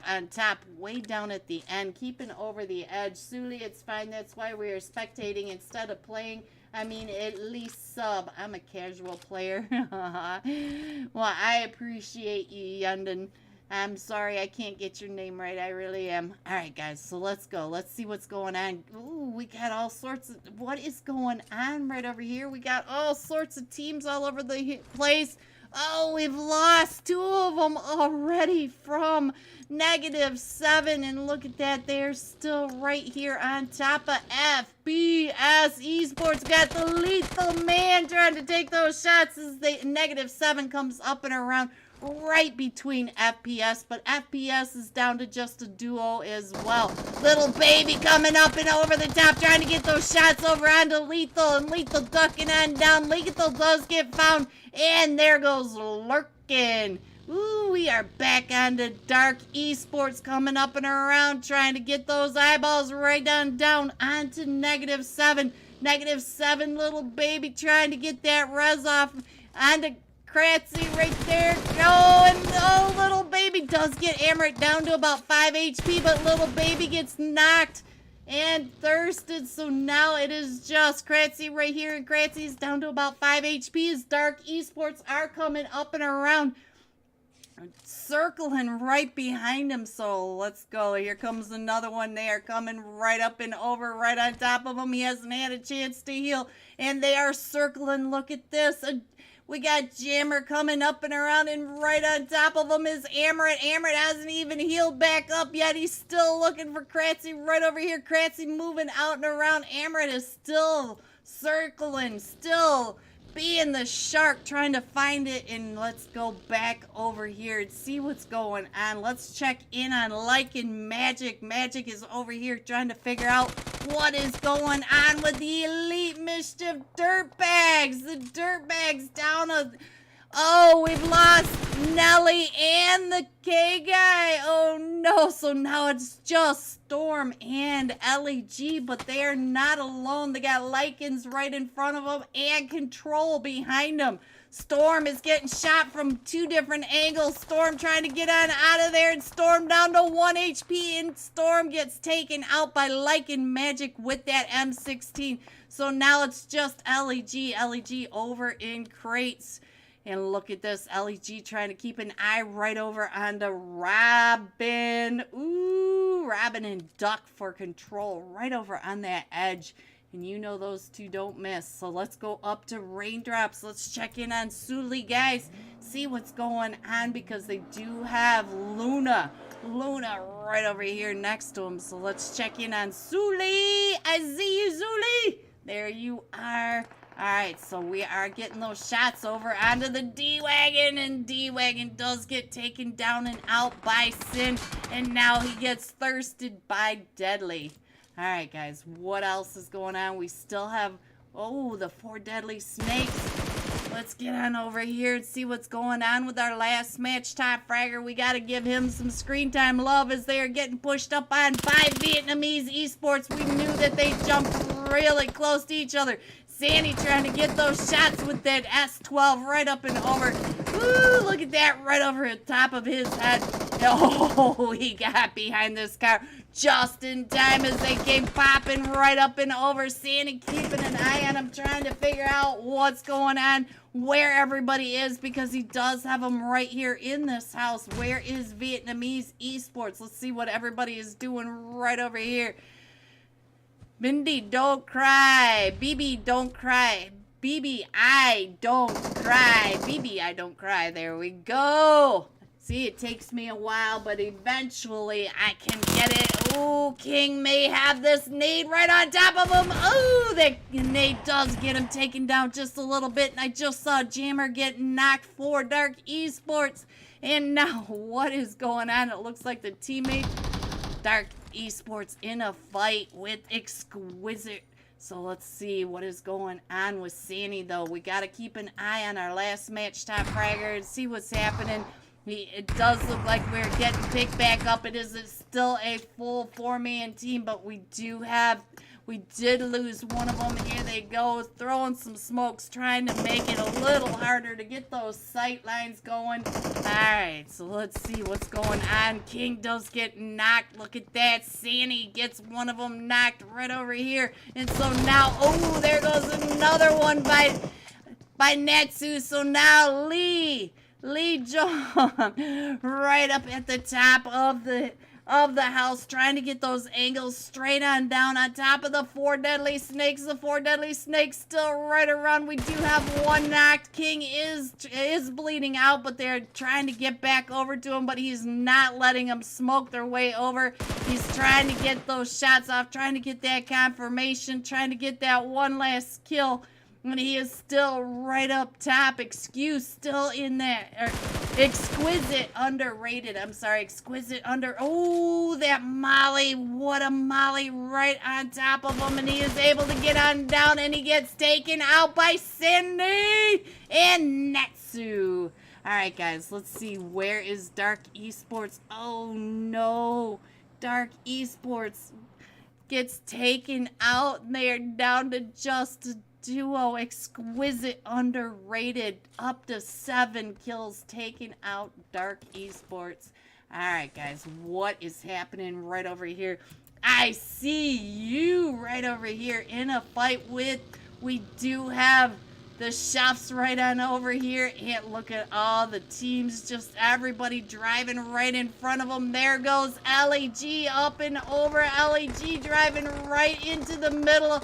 way down at the end, keeping over the edge. Suli, it's fine. That's why we are spectating instead of playing. I mean, at least sub. I'm a casual player. Well, I appreciate you, Yundon. I'm sorry I can't get your name right. I really am. All right, guys, so let's go. Let's see what's going on. Ooh, we got all sorts of... What is going on right over here? We got all sorts of teams all over the place. Oh, we've lost 2 of them already from -7. And look at that. They're still right here on top of FBS Esports. Got the lethal man trying to take those shots as the -7 comes up and around right between FPS, but FPS is down to just a duo as well. Little baby coming up and over the top, trying to get those shots over onto Lethal, and Lethal ducking on down. Lethal does get found, and there goes Lurkin. Ooh, we are back on to Dark Esports, coming up and around, trying to get those eyeballs right down onto -7. -7, little baby, trying to get that res off onto Kratzy right there. Oh, and oh, little baby does get Amaret down to about 5 HP, but little baby gets knocked and thirsted. So now it is just Kratzy right here, and Kratzy's down to about 5 HP as Dark Esports are coming up and around, circling right behind him. So let's go. Here comes another one. They are coming right up and over, right on top of him. He hasn't had a chance to heal, and they are circling. Look at this. We got Jammer coming up and around, and right on top of him is Amaret. Amaret hasn't even healed back up yet. He's still looking for Kratzy right over here. Kratzy moving out and around. Amaret is still circling, still being the shark, trying to find it. And let's go back over here and see what's going on. Let's check in on Lycan Magic. Magic is over here trying to figure out what is going on with the Elite Mischief Dirtbags. The Dirtbags down a... Oh, we've lost Nelly and the K guy. Oh no, so now it's just Storm and LEG, but they are not alone. They got Lycans right in front of them and Control behind them. Storm is getting shot from 2 different angles. Storm trying to get on out of there, and Storm down to 1 HP, and Storm gets taken out by Lycan Magic with that M16. So now it's just LEG. LEG over in crates. And look at this, LEG trying to keep an eye right over on the Robin. Ooh, Robin and Duck for Control right over on that edge. And you know those two don't miss. So let's go up to Raindrops. Let's check in on Sully, guys. See what's going on, because they do have Luna. Luna right over here next to him. So let's check in on Sully. I see you, Sully. There you are. Alright, so we are getting those shots over onto the D-Wagon, and D-Wagon does get taken down and out by Sin, and now he gets thirsted by Deadly. Alright, guys, what else is going on? We still have, oh, the 4 Deadly Snakes. Let's get on over here and see what's going on with our last match top fragger. We got to give him some screen time love as they are getting pushed up on by Vietnamese Esports. We knew that they jumped really close to each other. Sandy trying to get those shots with that S12 right up and over. Ooh, look at that right over the top of his head. Oh, he got behind this car just in time as they came popping right up and over. Sandy keeping an eye on him, trying to figure out what's going on, where everybody is, because he does have them right here in this house. Where is Vietnamese Esports? Let's see what everybody is doing right over here. Mindy, don't cry. BB, don't cry. BB, I don't cry. BB, I don't cry. There we go. See, it takes me a while, but eventually I can get it. Ooh, King may have this nade right on top of him. Ooh, that nade does get him taken down just a little bit. And I just saw Jammer get knocked for Dark Esports. And now, what is going on? It looks like the teammate, Dark Esports, in a fight with Exquisite. So let's see what is going on with Sandy, though. We got to keep an eye on our last match top fragger and see what's happening. It does look like we're getting picked back up. It is still a full 4-man team, but we did lose one of them. Here they go, throwing some smokes, trying to make it a little harder to get those sight lines going. Alright, so let's see what's going on. King does get knocked. Look at that. Sandy gets one of them knocked right over here. And so now, oh, there goes another one by Natsu. So now Lee Jong right up at the top of the house, trying to get those angles straight on down on top of the 4 Deadly Snakes. The 4 Deadly Snakes still right around. We do have one knocked. King is bleeding out, but they're trying to get back over to him, but he's not letting them smoke their way over. He's trying to get those shots off, trying to get that confirmation, trying to get that one last kill. And he is still right up top. Excuse still in there. Exquisite underrated. I'm sorry. Exquisite under. Oh, that molly. What a molly right on top of him. And he is able to get on down. And he gets taken out by Cindy and Natsu. All right, guys, let's see. Where is Dark Esports? Oh, no. Dark Esports gets taken out. They're down to just a duo. Exquisite, underrated. Up to 7 kills taking out Dark Esports. All right, guys, what is happening right over here? I see you right over here in a fight with, we do have the chefs right on over here. And look at all the teams, just everybody driving right in front of them. There goes LAG up and over. LAG driving right into the middle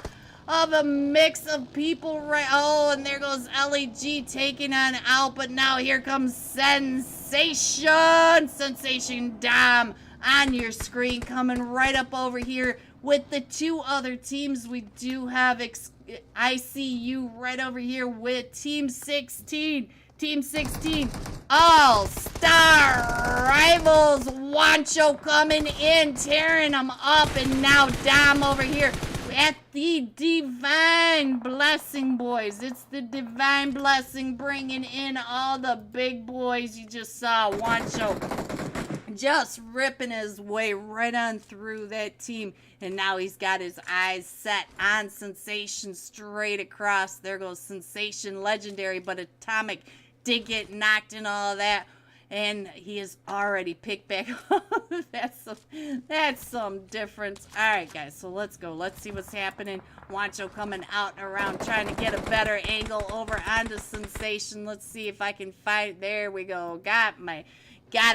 of a mix of people. Right. Oh, and there goes LAG taking on out. But now here comes Sensation. Sensation Dom on your screen coming right up over here with the 2 other teams. We do have ICU right over here with Team 16. Team 16 All-Star Rivals. Wancho coming in, tearing them up. And now Dom over here at the Divine Blessing, boys. It's the Divine Blessing bringing in all the big boys. You just saw Wancho just ripping his way right on through that team. And now he's got his eyes set on Sensation straight across. There goes Sensation, legendary, but Atomic did get knocked and all of that. And he is already picked back up. That's some difference. All right, guys, so let's go. Let's see what's happening. Wancho coming out and around, trying to get a better angle over onto Sensation. Let's see if I can find. There we go. Got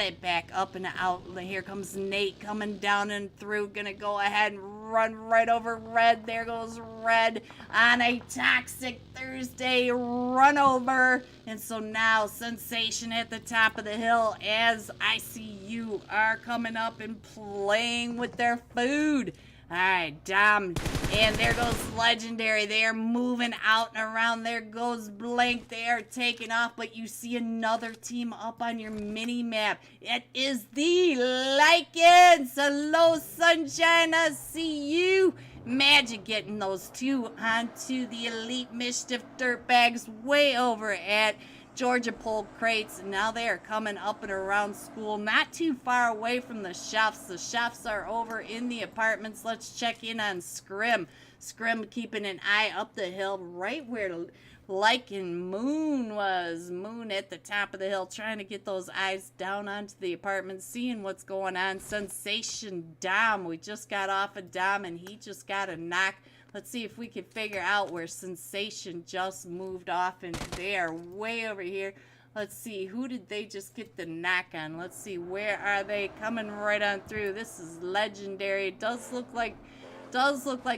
it back up and out. Here comes Nate coming down and through. Gonna go ahead and run right over Red. There goes Red on a Toxic Thursday run over. And so now Sensation at the top of the hill as ICU are coming up and playing with their food. All right, Dom. And there goes Legendary. They are moving out and around. There goes Blank. They are taking off. But you see another team up on your mini map. It is the Lycans. Hello, Sunshine. I see you. Magic getting those 2 onto the Elite Mischief Dirtbags way over at Georgia Pole Crates. Now they are coming up and around school, not too far away from the chefs. The chefs are over in the apartments. Let's check in on Scrim. Scrim keeping an eye up the hill right where Lycan Moon was. Moon at the top of the hill trying to get those eyes down onto the apartment, seeing what's going on. Sensation Dom. We just got off of Dom and he just got a knock. Let's see if we can figure out where Sensation just moved off, and they are way over here. Let's see, who did they just get the knock on? Let's see, where are they? Coming right on through. This is Legendary. It does look like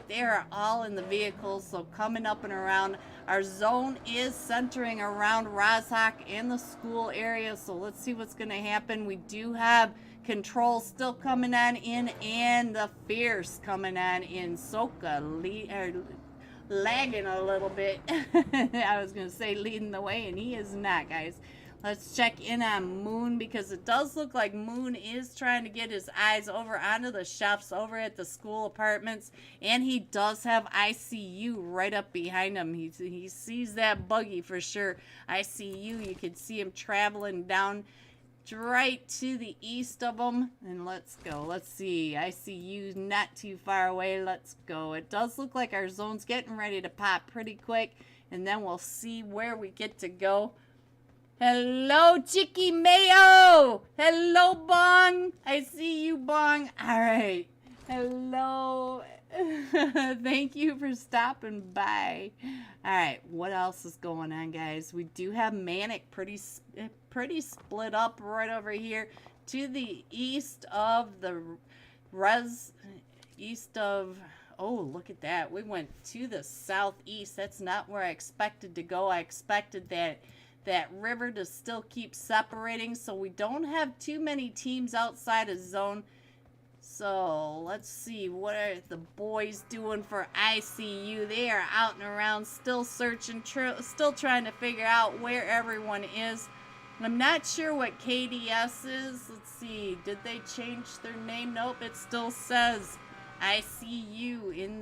they are all in the vehicles, so coming up and around. Our zone is centering around Rozhok and the school area, so let's see what's going to happen. We do have Control still coming on in, and the Fierce coming on in. Soka lagging a little bit. I was going to say leading the way, and he is not, guys. Let's check in on Moon, because it does look like Moon is trying to get his eyes over onto the chefs over at the school apartments. And he does have ICU right up behind him. He sees that buggy for sure. ICU, you can see him traveling down right to the east of them. And let's go. Let's see. ICU not too far away. Let's go. It does look like our zone's getting ready to pop pretty quick. And then we'll see where we get to go. Hello, Chicky Mayo. Hello, Bong. I see you, Bong. All right. Hello. Thank you for stopping by. All right. What else is going on, guys? We do have Manic pretty split up right over here to the east of the east of. Oh, look at that. We went to the southeast. That's not where I expected to go. I expected that river to still keep separating, so we don't have too many teams outside of zone. So let's see, what are the boys doing for ICU? They are out and around, still searching, still trying to figure out where everyone is. I'm not sure what KDS is. Let's see, did they change their name? Nope, it still says ICU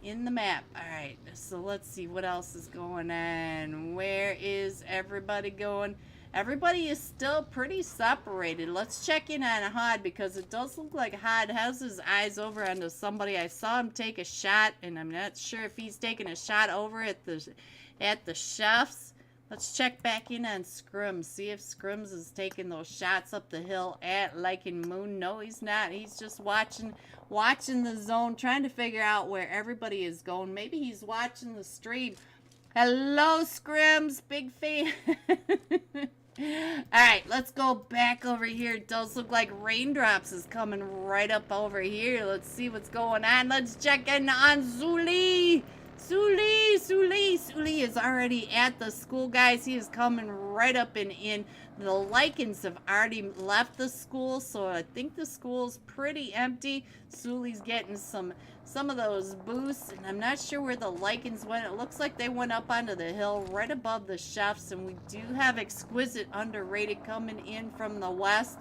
in the map. All right, so let's see what else is going on. Where is everybody going? everybody is still pretty separated. Let's check in on Hod because it does look like Hod has his eyes over onto somebody. I saw him take a shot, and I'm not sure if he's taking a shot over at the chefs. Let's check back in on Scrims. See if Scrims is taking those shots up the hill at Lycan Moon. No, he's not. He's just watching the zone, trying to figure out where everybody is going. Maybe he's watching the stream. Hello, Scrims. Big fan. Alright, let's go back over here. It does look like Raindrops is coming right up over here. Let's see what's going on. Let's check in on Zuli. Zuli is already at the school, guys. He is coming right up and in. The Lycans have already left the school, so I think the school's pretty empty. Zuli's getting some of those boosts, and I'm not sure where the Lycans went. It looks like they went up onto the hill right above the chefs, and we do have Exquisite Underrated coming in from the west.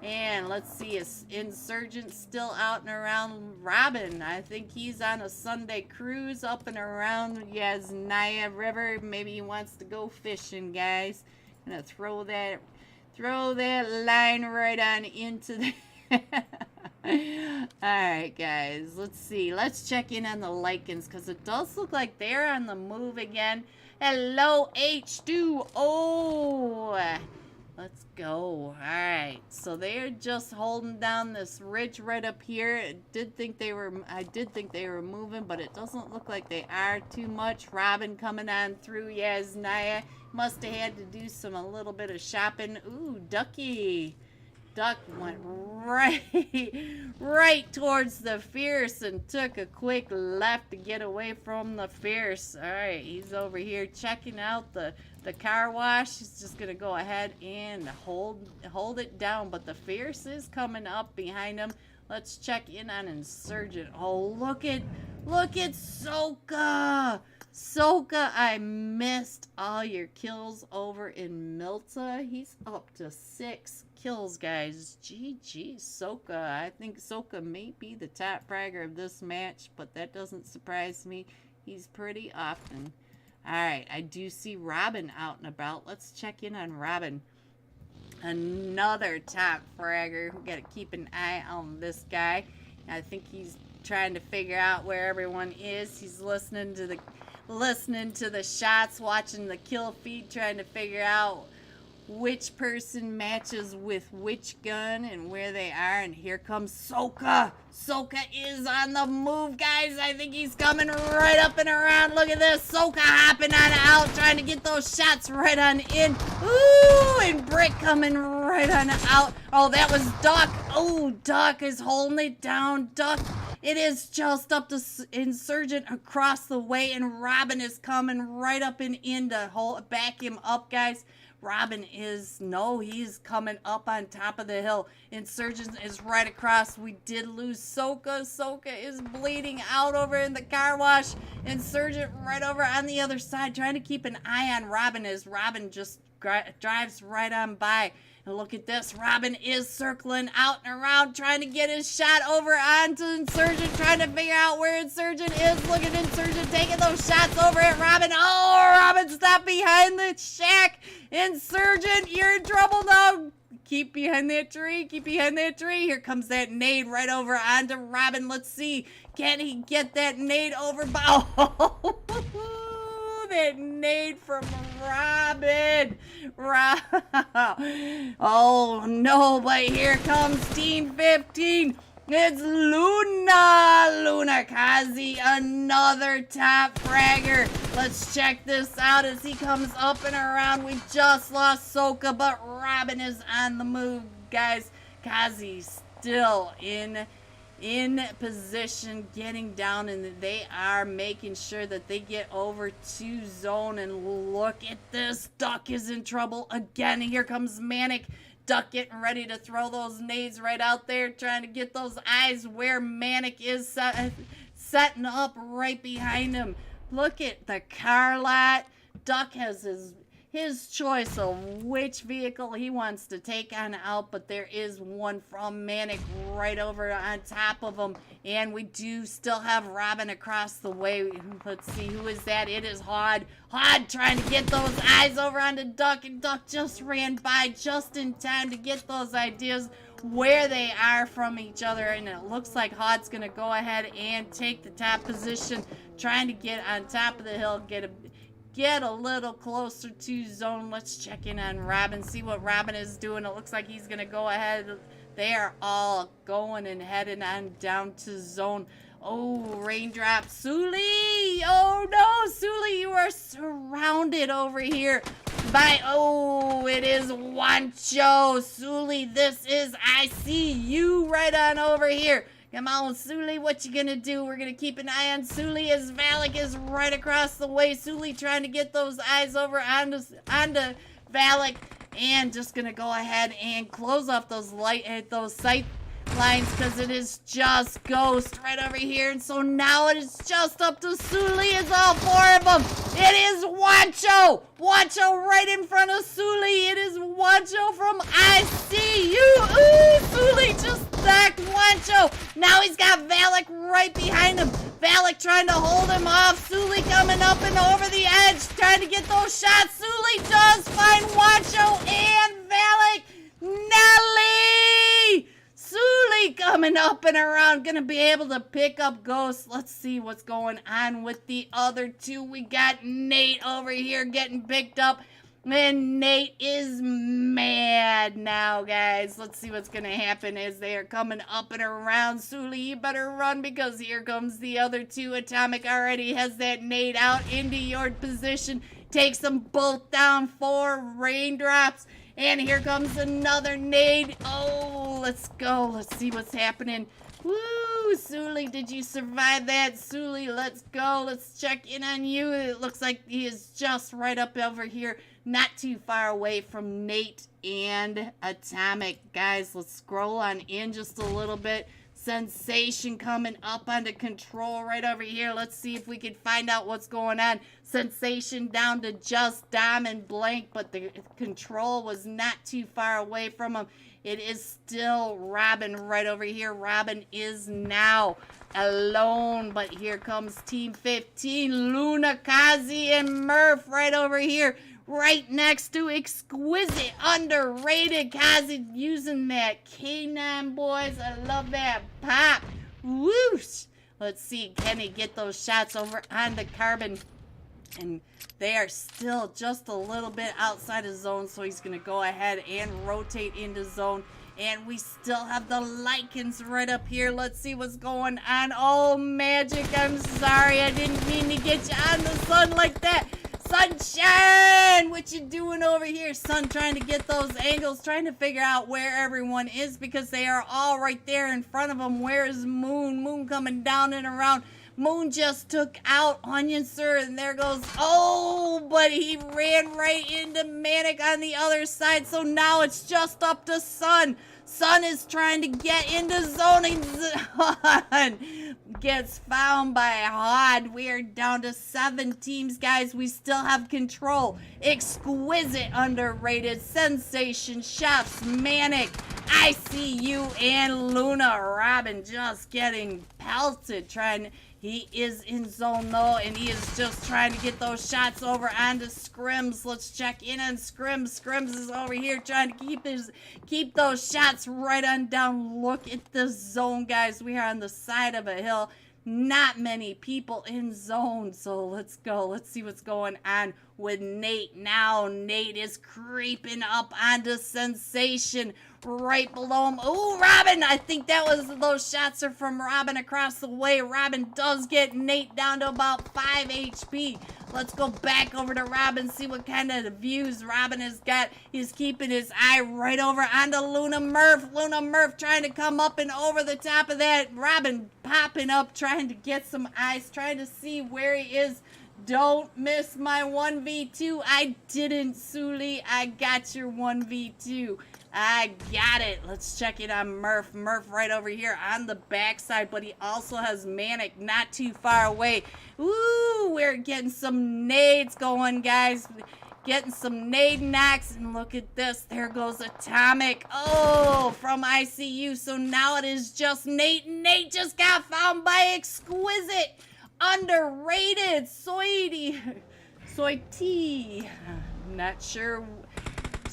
And let's see, is Insurgent still out and around? Robin, I think he's on a Sunday cruise up and around Yasnaya River. Maybe he wants to go fishing, guys. Gonna throw that line right on into the Alright, guys, let's see. Let's check in on the Lycans because it does look like they're on the move again. Hello, H2O. Let's go. Alright, so they're just holding down this ridge right up here. I did think they were moving, but it doesn't look like they are too much. Robin coming on through Yasnaya. Must have had to do a little bit of shopping. Ooh, Ducky. Duck went right towards the Fierce and took a quick left to get away from the Fierce. Alright, he's over here checking out the car wash. He's just gonna go ahead and hold it down, but the Fierce is coming up behind him. Let's check in on Insurgent. Oh, look at Soka. Soka, I missed all your kills over in Milta. He's up to 6 kills, guys. GG, Soka. I think Soka may be the top fragger of this match, but that doesn't surprise me. He's pretty often. Alright, I do see Robin out and about. Let's check in on Robin. Another top fragger. We gotta keep an eye on this guy. I think he's trying to figure out where everyone is. He's listening to the shots, watching the kill feed, trying to figure out which person matches with which gun and where they are. And here comes Soka. Soka is on the move, guys. I think he's coming right up and around. Look at this. Soka hopping on out, trying to get those shots right on in. Ooh, and Brick coming right on out. Oh, that was Duck. Oh, Duck is holding it down. Duck. It is just up to Insurgent across the way, and Robin is coming right up and in to back him up, guys. Robin he's coming up on top of the hill. Insurgent is right across. We did lose Soka. Soka is bleeding out over in the car wash. Insurgent right over on the other side, trying to keep an eye on Robin as Robin just drives right on by. And look at this. Robin is circling out and around, trying to get his shot over onto Insurgent, trying to figure out where Insurgent is. Look at Insurgent taking those shots over at Robin. Oh, Robin, stop behind the shack. Insurgent, you're in trouble now. Keep behind that tree. Keep behind that tree. Here comes that nade right over onto Robin. Let's see. Can he get that nade over? Oh, that nade from Robin. Oh, no, but here comes Team 15. It's Luna Kazi, another top fragger. Let's check this out as he comes up and around. We just lost Soka, but Robin is on the move, guys. Kazi's still in position, getting down, and they are making sure that they get over to zone. And look at this. Duck is in trouble again. Here comes Manic. Duck getting ready to throw those nades right out there, trying to get those eyes where Manic is setting up right behind him. Look at the car lot. Duck has his choice of which vehicle he wants to take on out, but there is one from Manic right over on top of him, and we do still have Robin across the way. Let's see, who is that? It is Hod. Hod trying to get those eyes over onto Duck, and Duck just ran by just in time to get those ideas where they are from each other, and it looks like Hod's gonna go ahead and take the top position, trying to get on top of the hill, get a little closer to zone. Let's check in on Robin, see what Robin is doing. It looks like he's gonna go ahead. They are all going and heading on down to zone. Oh, raindrop. Sully! Oh no, Sully, you are surrounded over here by, oh, it is Wancho. Sully, this is, I see you right on over here. Come on, Sully, what you gonna do? We're gonna keep an eye on Sully as Valak is right across the way. Sully trying to get those eyes over onto Valak, and just gonna go ahead and close off those sight lines, because it is just Ghost right over here. And so now it is just up to Sully. It's all four of them. It is Wancho. Wancho right in front of Sully. It is Wancho from ICU. Ooh, Sully just knocked Wancho. Now he's got Valak right behind him. Valak trying to hold him off. Sully coming up and over the edge, trying to get those shots. Sully does find Wancho and Valak. Nelly! Sully coming up and around, gonna be able to pick up Ghost. Let's see what's going on with the other two. We got Nate over here getting picked up, and Nate is mad now, guys. Let's see what's gonna happen as they are coming up and around. Sully, you better run, because here comes the other two. Atomic already has that Nate out into your position, takes them both down for raindrops. And here comes another nade. Oh, let's go. Let's see what's happening. Woo, Sully, did you survive that? Sully, let's go. Let's check in on you. It looks like he is just right up over here, not too far away from Nate and Atomic. Guys, let's scroll on in just a little bit. Sensation coming up onto Control right over here. Let's see if we can find out what's going on. Sensation down to just Dom and Blank, but the Control was not too far away from him. It is still Robin right over here. Robin is now alone, but here comes Team 15. Luna, Kazi, and Murph right over here, right next to Exquisite. Underrated. Kazi using that K9, boys. I love that pop. Whoosh. Let's see, can he get those shots over onto Carbon? And they are still just a little bit outside of zone, so he's going to go ahead and rotate into zone. And we still have the Lycans right up here. Let's see what's going on. Oh, Magic, I'm sorry. I didn't mean to get you on the sun like that. Sunshine! What you doing over here? Sun trying to get those angles, trying to figure out where everyone is, because they are all right there in front of them. Where is Moon? Moon coming down and around. Moon just took out Onion Sir, and there goes, oh, but he ran right into Manic on the other side, so now it's just up to Sun. Sun is trying to get into zoning. Sun gets found by Hod. We are down to 7 teams, guys. We still have Control, Exquisite, Underrated, Sensation, Chefs, Manic, ICU, and Luna. Robin just getting pelted, he is in zone though, and he is just trying to get those shots over onto Scrims. Let's check in on Scrims. Scrims is over here trying to keep those shots right on down. Look at the zone, guys. We are on the side of a hill. Not many people in zone, so let's go. Let's see what's going on with Nate now. Nate is creeping up onto Sensation right below him. Oh, Robin! I think those shots are from Robin across the way. Robin does get Nate down to about 5 HP. Let's go back over to Robin, see what kind of views Robin has got. He's keeping his eye right over onto Luna Murph. Luna Murph trying to come up and over the top of that. Robin popping up, trying to get some eyes, trying to see where he is. Don't miss my 1v2. I didn't, Sully. I got your 1v2. I got it. Let's check it on Murph. Murph right over here on the backside, but he also has Manic not too far away. Ooh, we're getting some nades going, guys. getting some nade knocks, and look at this. There goes Atomic. Oh, from ICU. So now it is just Nate. Nate just got found by Exquisite. Underrated. Soy T. Not sure.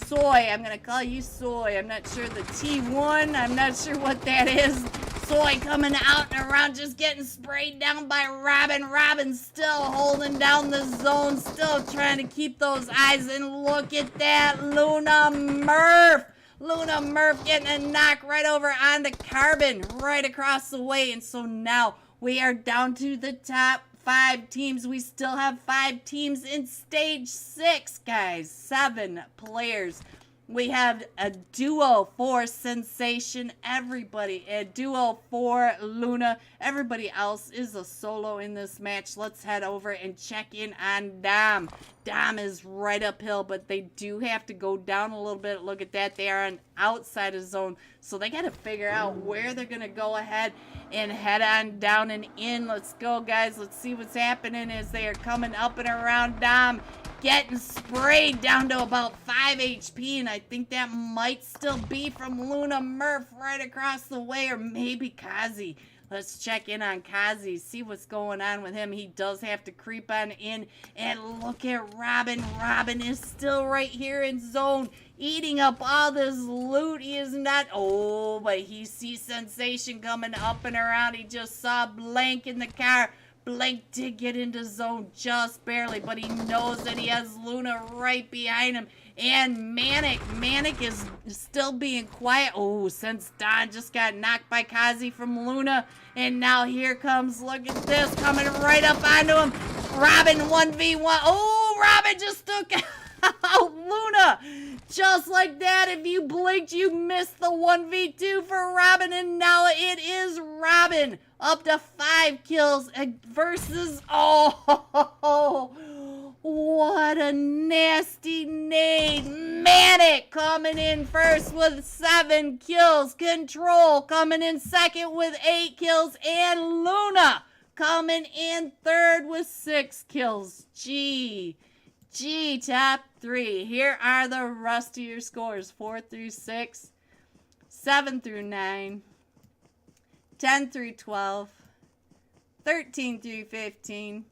Soy. I'm going to call you Soy. I'm not sure the T1. I'm not sure what that is. Soy coming out and around, just getting sprayed down by Robin. Robin still holding down the zone, still trying to keep those eyes. And look at that, Luna Murph. Luna Murph getting a knock right over onto Carbon, right across the way. And so now we are down to the top 5 teams. We still have 5 teams in stage 6, guys. 7 players. We have a duo for Sensation, everybody. A duo for Luna. Everybody else is a solo in this match. Let's head over and check in on Dom. Dom is right uphill, but they do have to go down a little bit. Look at that. They are on outside of zone, so they got to figure out where they're going to go ahead and head on down and in. Let's go, guys. Let's see what's happening as they are coming up and around Dom. Getting sprayed down to about 5 HP, and I think that might still be from Luna Murph right across the way, or maybe Kazi. Let's check in on Kazi, see what's going on with him. He does have to creep on in, and look at Robin. Robin is still right here in zone, eating up all this loot. He is not, oh, but he sees Sensation coming up and around. He just saw Blank in the car. Blank did get into zone just barely, but he knows that he has Luna right behind him. And Manic is still being quiet. Oh, since Don just got knocked by Kazi from Luna. And now here comes, look at this, coming right up onto him. Robin 1v1. Oh, Robin just took out Luna. Just like that, if you blinked, you missed the 1v2 for Robin. And now it is Robin up to 5 kills versus, oh, what a nasty nade. Manic coming in first with 7 kills. Control coming in second with 8 kills. And Luna coming in third with 6 kills. G, top 3. Here are the rest of your scores. 4 through 6, 7 through 9, 10 through 12, 13 through 15,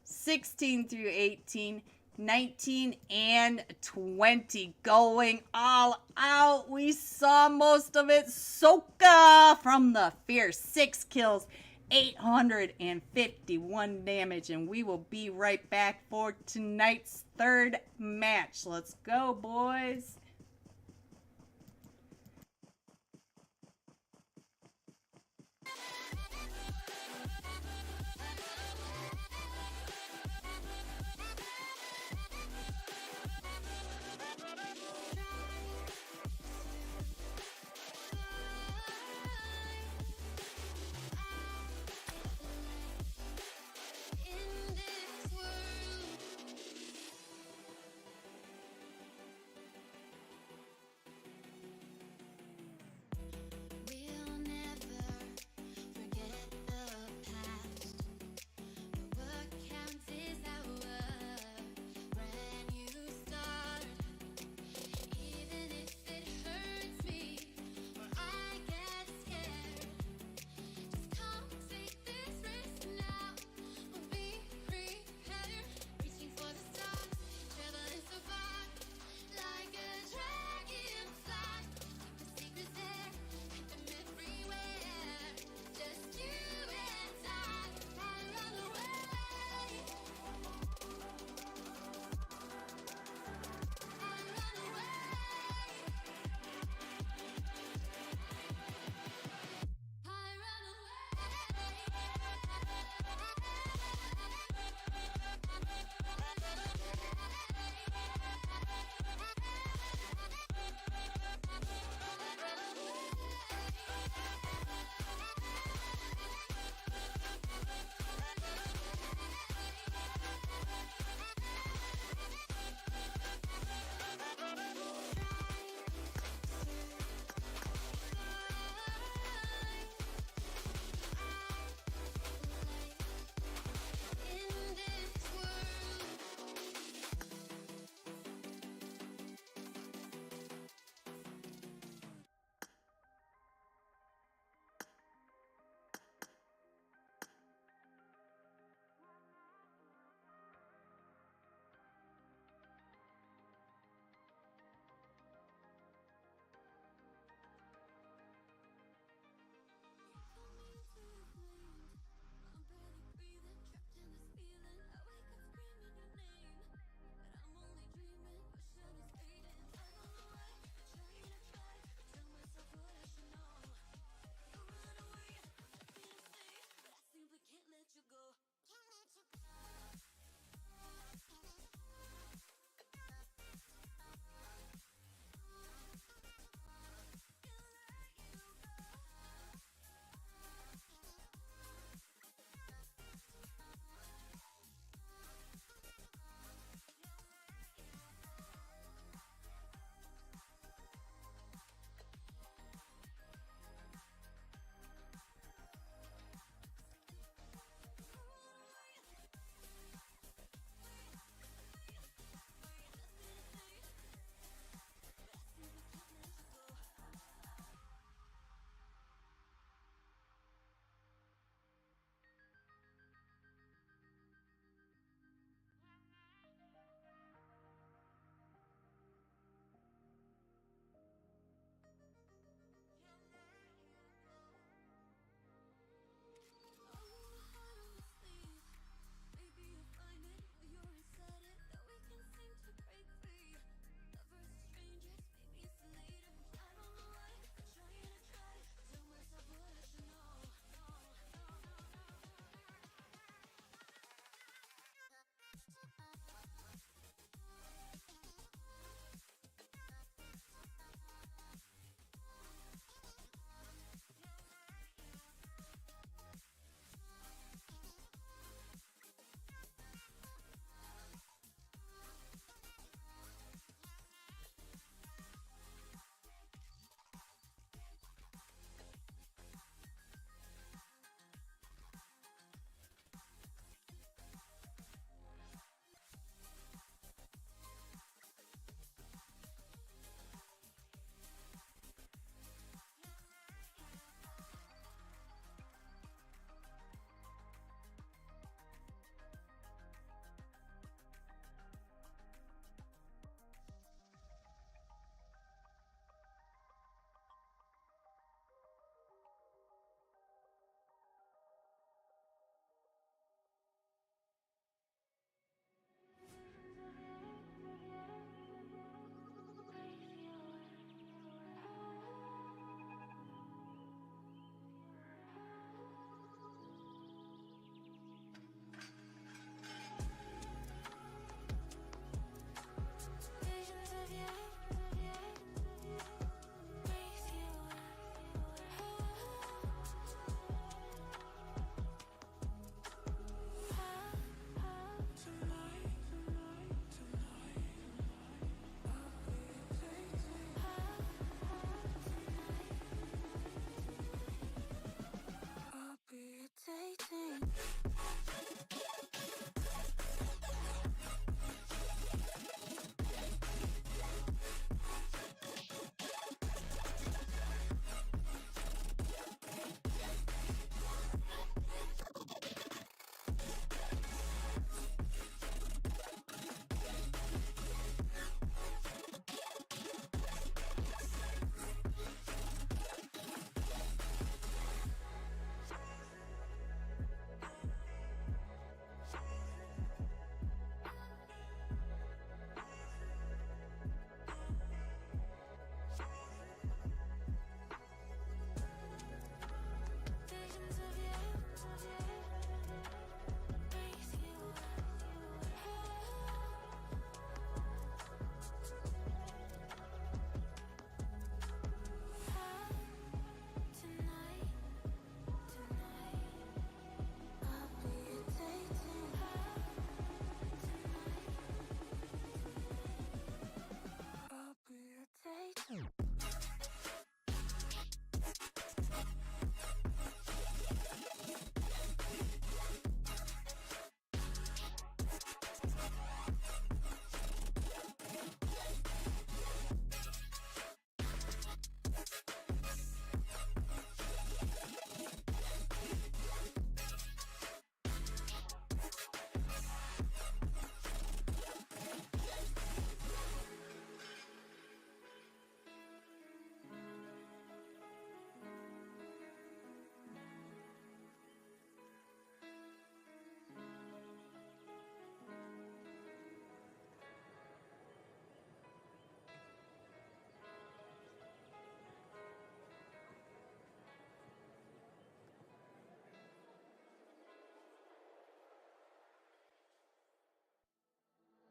16 through 18, 19, and 20. Going all out. We saw most of it. Soka from the Fierce. 6 kills, 851 damage. And we will be right back for tonight's 3rd match. Let's go, boys.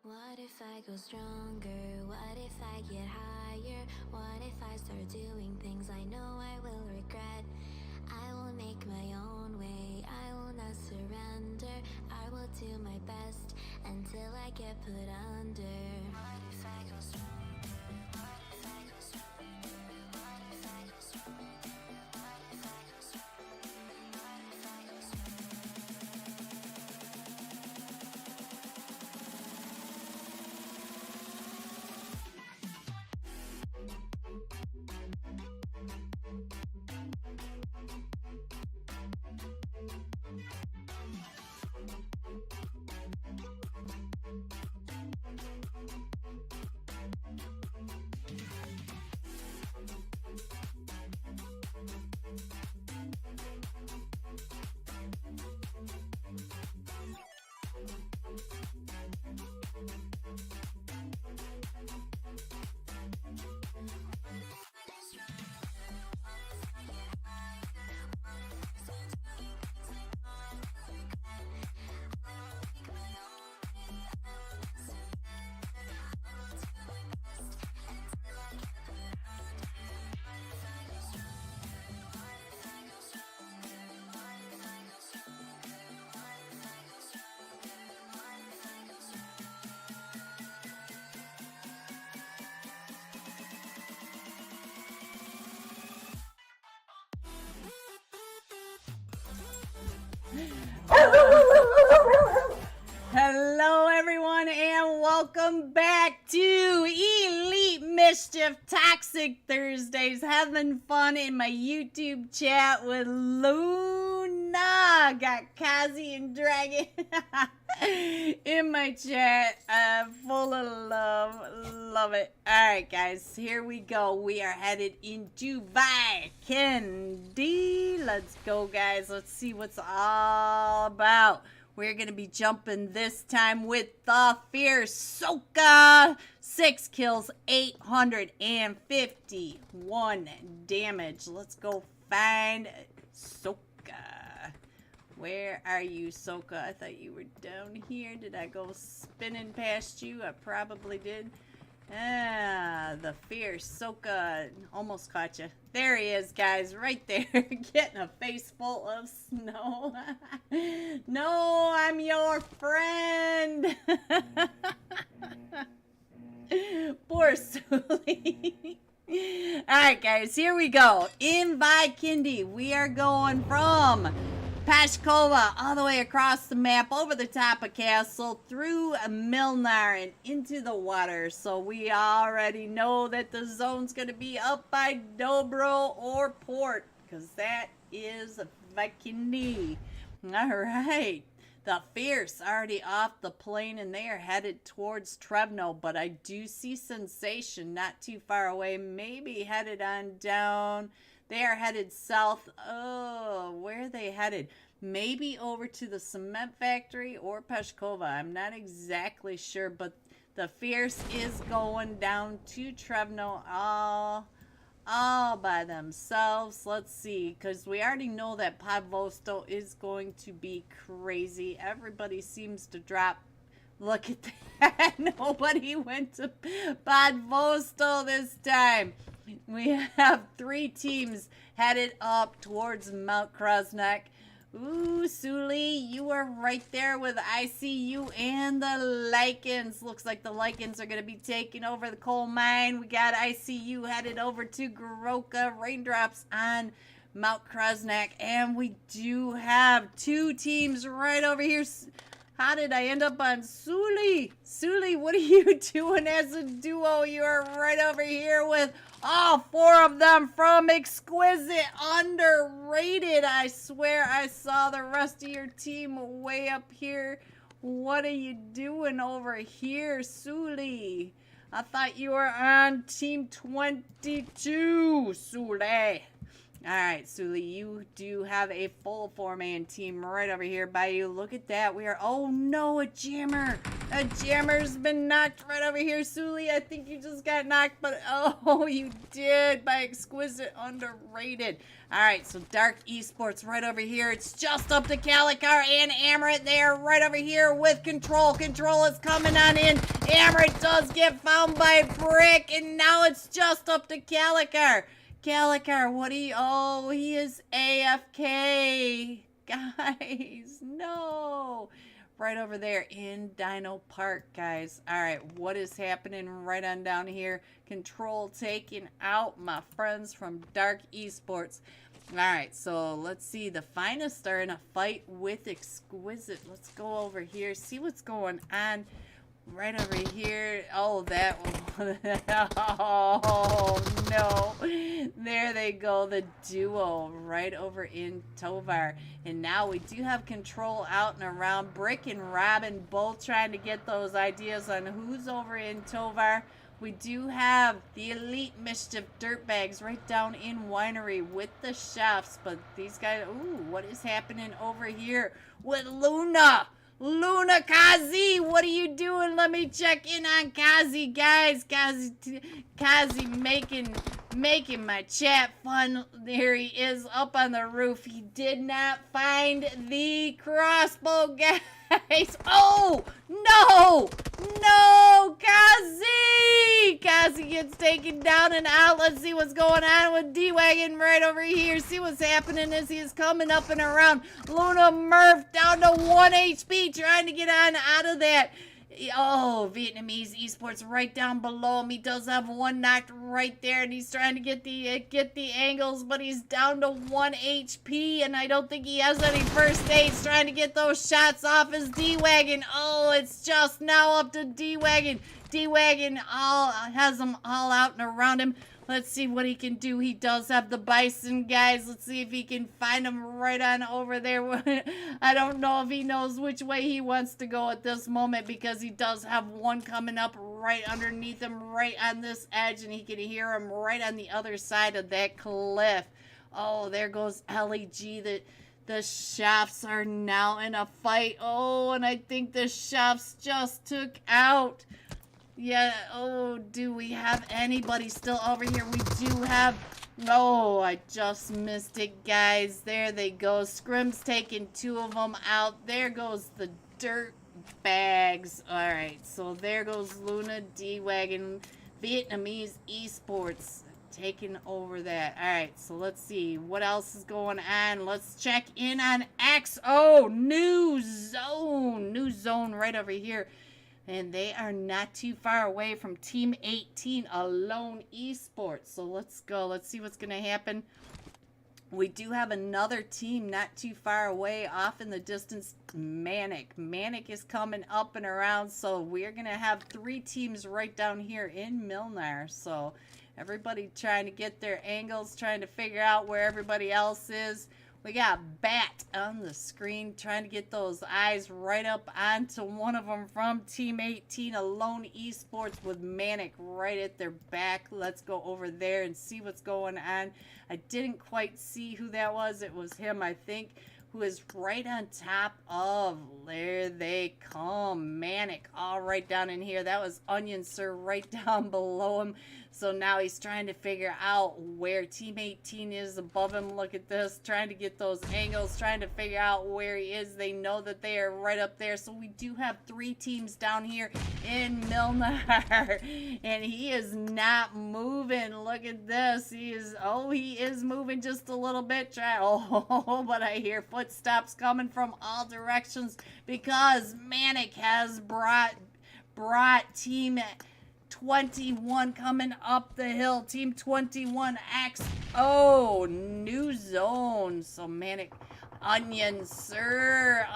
What if I go stronger? What if I get higher? What if I start doing things I know I will regret? I will make my own way, I will not surrender. I will do my best until I get put under. What if I go stronger? What if I go stronger? What if I go stronger? What if I go stronger? What if I go stronger? Hello, everyone, and welcome back to Elite Mischief Toxic Thursdays. Having fun in my YouTube chat with Luna. Got Kazi and Dragon in my chat. Full of love. Love it. Alright, guys, here we go. We are headed into Vikendi. Let's go, guys. Let's see what's all about. We're going to be jumping this time with the Fierce Soka. 6 kills, 851 damage. Let's go find Soka. Where are you, Soka? I thought you were down here. Did I go spinning past you? I probably did. Ah, the Fierce Soka almost caught you. There he is, guys, right there, getting a face full of snow. No, I'm your friend. Poor Sully. Alright, guys, here we go. In Vikendi, we are going from Pashkova all the way across the map, over the top of Castle, through Milnar and into the water. So we already know that the zone's going to be up by Dobro or Port, because that is Vikendi. Alright. The Fierce already off the plane, and they are headed towards Trevno, but I do see Sensation not too far away, maybe headed on down. They are headed south. Oh, where are they headed? Maybe over to the cement factory or Peshkova. I'm not exactly sure, but the Fierce is going down to Trevno all by themselves. Let's see, because we already know that Podvosto is going to be crazy. Everybody seems to drop. Look at that. Nobody went to Podvosto this time. We have 3 teams headed up towards Mount Krosnak. Ooh, Suli, you are right there with ICU and the Lycans. Looks like the Lycans are going to be taking over the coal mine. We got ICU headed over to Goroka. Raindrops on Mount Krosnak. And we do have 2 teams right over here. How did I end up on Suli? Suli, what are you doing as a duo? You are right over here with all 4 of them from Exquisite. Underrated. I swear I saw the rest of your team way up here. What are you doing over here, Suli? I thought you were on team 22, Suli. All right, Suli, you do have a full 4-man team right over here by you. Look at that. We are, oh no, a jammer. A jammer's been knocked right over here, Suli. I think you just got knocked, but oh, you did by Exquisite, underrated. All right, so Dark Esports right over here. It's just up to Calicar and Amaret there right over here with Control. Control is coming on in. Amaret does get found by Brick, and now it's just up to Calicar. Calicar, what oh, he is AFK. Guys, no. Right over there in Dino Park, guys. All right, what is happening right on down here? Control taking out my friends from Dark Esports. All right, so let's see. The Finest are in a fight with Exquisite. Let's go over here, see what's going on. Right over here. Oh, that one. Oh, no. There they go. The duo right over in Tovar. And now we do have Control out and around. Brick and Robin both trying to get those ideas on who's over in Tovar. We do have the Elite Mischief Dirtbags right down in Winery with the chefs. But these guys, ooh, what is happening over here with Luna? Luna, Kazi, what are you doing? Let me check in on Kazi, guys. Kazi making my chat fun. There he is up on the roof. He did not find the crossbow, guys. Oh, no, no, Kazi. Kazi gets taken down and out. Let's see what's going on with D-Wagon right over here. See what's happening as he is coming up and around. Luna Murph down to 1 HP, trying to get on out of that. Oh, Vietnamese Esports right down below him. He does have one knocked right there, and he's trying to get the angles, but he's down to 1 HP, and I don't think he has any first aids. Trying to get those shots off his D-Wagon. Oh, it's just now up to D-Wagon. D-Wagon has them all out and around him. Let's see what he can do. He does have the Bison, guys. Let's see if he can find him right on over there. I don't know if he knows which way he wants to go at this moment, because he does have one coming up right underneath him, right on this edge, and he can hear him right on the other side of that cliff. Oh, there goes LEG. The chefs are now in a fight. Oh, and I think the chefs just took out. Yeah, oh, do we have anybody still over here? We do have, oh, I just missed it, guys. There they go. Scrim's taking 2 of them out. There goes the dirt bags. All right, so there goes Luna, D-Wagon, Vietnamese Esports taking over that. All right, so let's see what else is going on. Let's check in on XO. New zone right over here. And they are not too far away from Team 18, Alone Esports. So let's go. Let's see what's going to happen. We do have another team not too far away off in the distance, Manic. Manic is coming up and around. So we're going to have 3 teams right down here in Milnar. So everybody trying to get their angles, trying to figure out where everybody else is. We got Bat on the screen trying to get those eyes right up onto one of them from Team 18, Alone Esports with Manic right at their back. Let's go over there and see what's going on. I didn't quite see who that was. It was him, I think, who is right on top of. There they come. Manic all right down in here. That was Onion Sir right down below him. So now he's trying to figure out where Team 18 is above him. Look at this. Trying to get those angles. Trying to figure out where he is. They know that they are right up there. So we do have 3 teams down here in Milnar. And he is not moving. Look at this. He is moving just a little bit. But I hear footsteps coming from all directions, because Manic has brought Team 21 coming up the hill. Team 21XO, new zone. So Manic, Onion Sir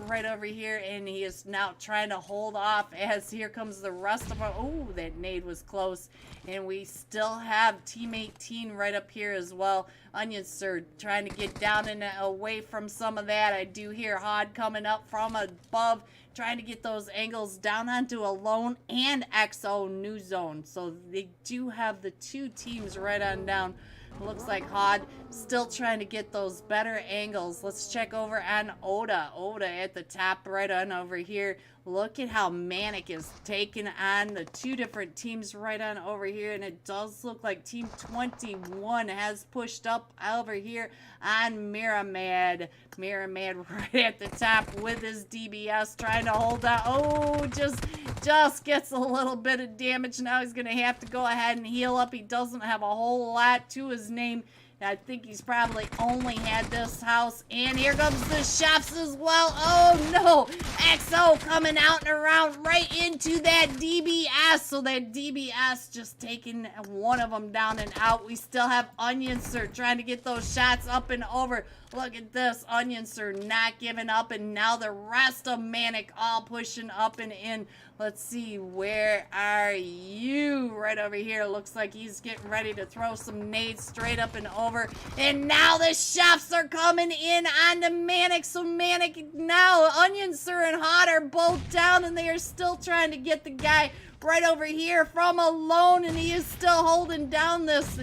right over here, and he is now trying to hold off as here comes the rest of them. Oh, that nade was close. And we still have Team 18 right up here as well. Onion Sir trying to get down and away from some of that. I do hear Hod coming up from above, trying to get those angles down onto Alone and XO new zone. So they do have the 2 teams right on down. Looks like Hod still trying to get those better angles. Let's check over on Oda. Oda at the top right on over here. Look at how Manic is taking on the two different teams right on over here. And it does look like Team 21 has pushed up over here on Miramad. Miramad right at the top with his DBS trying to hold out. Oh, just gets a little bit of damage. Now he's going to have to go ahead and heal up. He doesn't have a whole lot to his name. I think he's probably only had this house. And here comes the chefs as well. Oh, no. XO coming out and around right into that DBS. So that DBS just taking one of them down and out. We still have Onion Sir trying to get those shots up and over. Look at this. Onion Sir not giving up. And now the rest of Manic all pushing up and in. Let's see. Where are you? Right over here. Looks like he's getting ready to throw some nades straight up and over. And now the chefs are coming in on the Manic. So Manic now, Onion Sir and Hot are both down. And they are still trying to get the guy right over here from alone. And he is still holding down this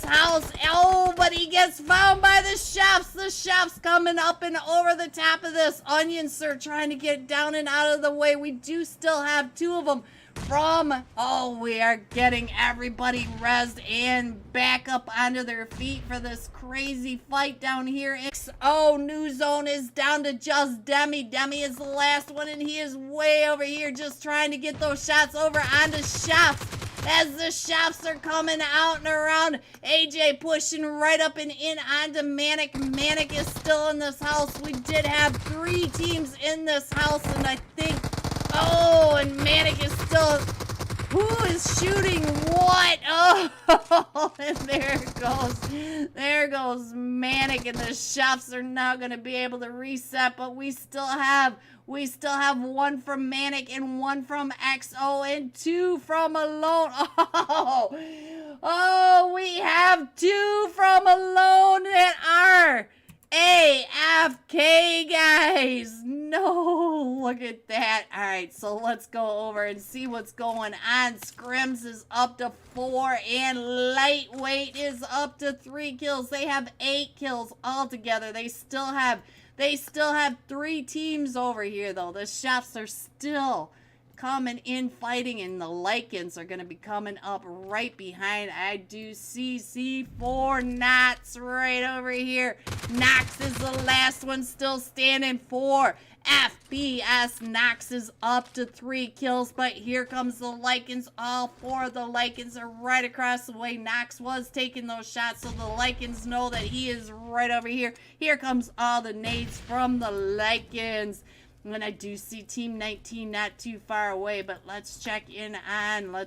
house. Oh, but he gets found by the chefs. The chefs coming up and over the top of this. Onion Sir trying to get down and out of the way. We do still have two of them from... Oh, we are getting everybody rezzed and back up onto their feet for this crazy fight down here. Oh, New Zone is down to just Demi. Demi is the last one, and he is way over here just trying to get those shots over onto Chefs. As the chefs are coming out and around, AJ pushing right up and in onto Manic. Manic is still in this house. We did have 3 teams in this house, and I think... Oh, and Manic is still... Who is shooting what? Oh, and there it goes. There goes Manic, and the chefs are now going to be able to reset, but we still have 1 from Manic and 1 from XO and 2 from Alone. Oh, we have 2 from Alone that are AFK, guys. No, look at that. All right, so let's go over and see what's going on. Scrims is up to 4 and Lightweight is up to 3 kills. They have 8 kills altogether. They still have 3 teams over here, though. The chefs are still coming in fighting, and the Lycans are going to be coming up right behind. I do see C4 Knots right over here. Knox is the last one still standing for FBS. Knox is up to 3 kills, but here comes the Lycans. All 4 of the Lycans are right across the way. Knox was taking those shots, so the Lycans know that he is right over here. Here comes all the nades from the Lycans. And I do see Team 19 not too far away, but let's check in on the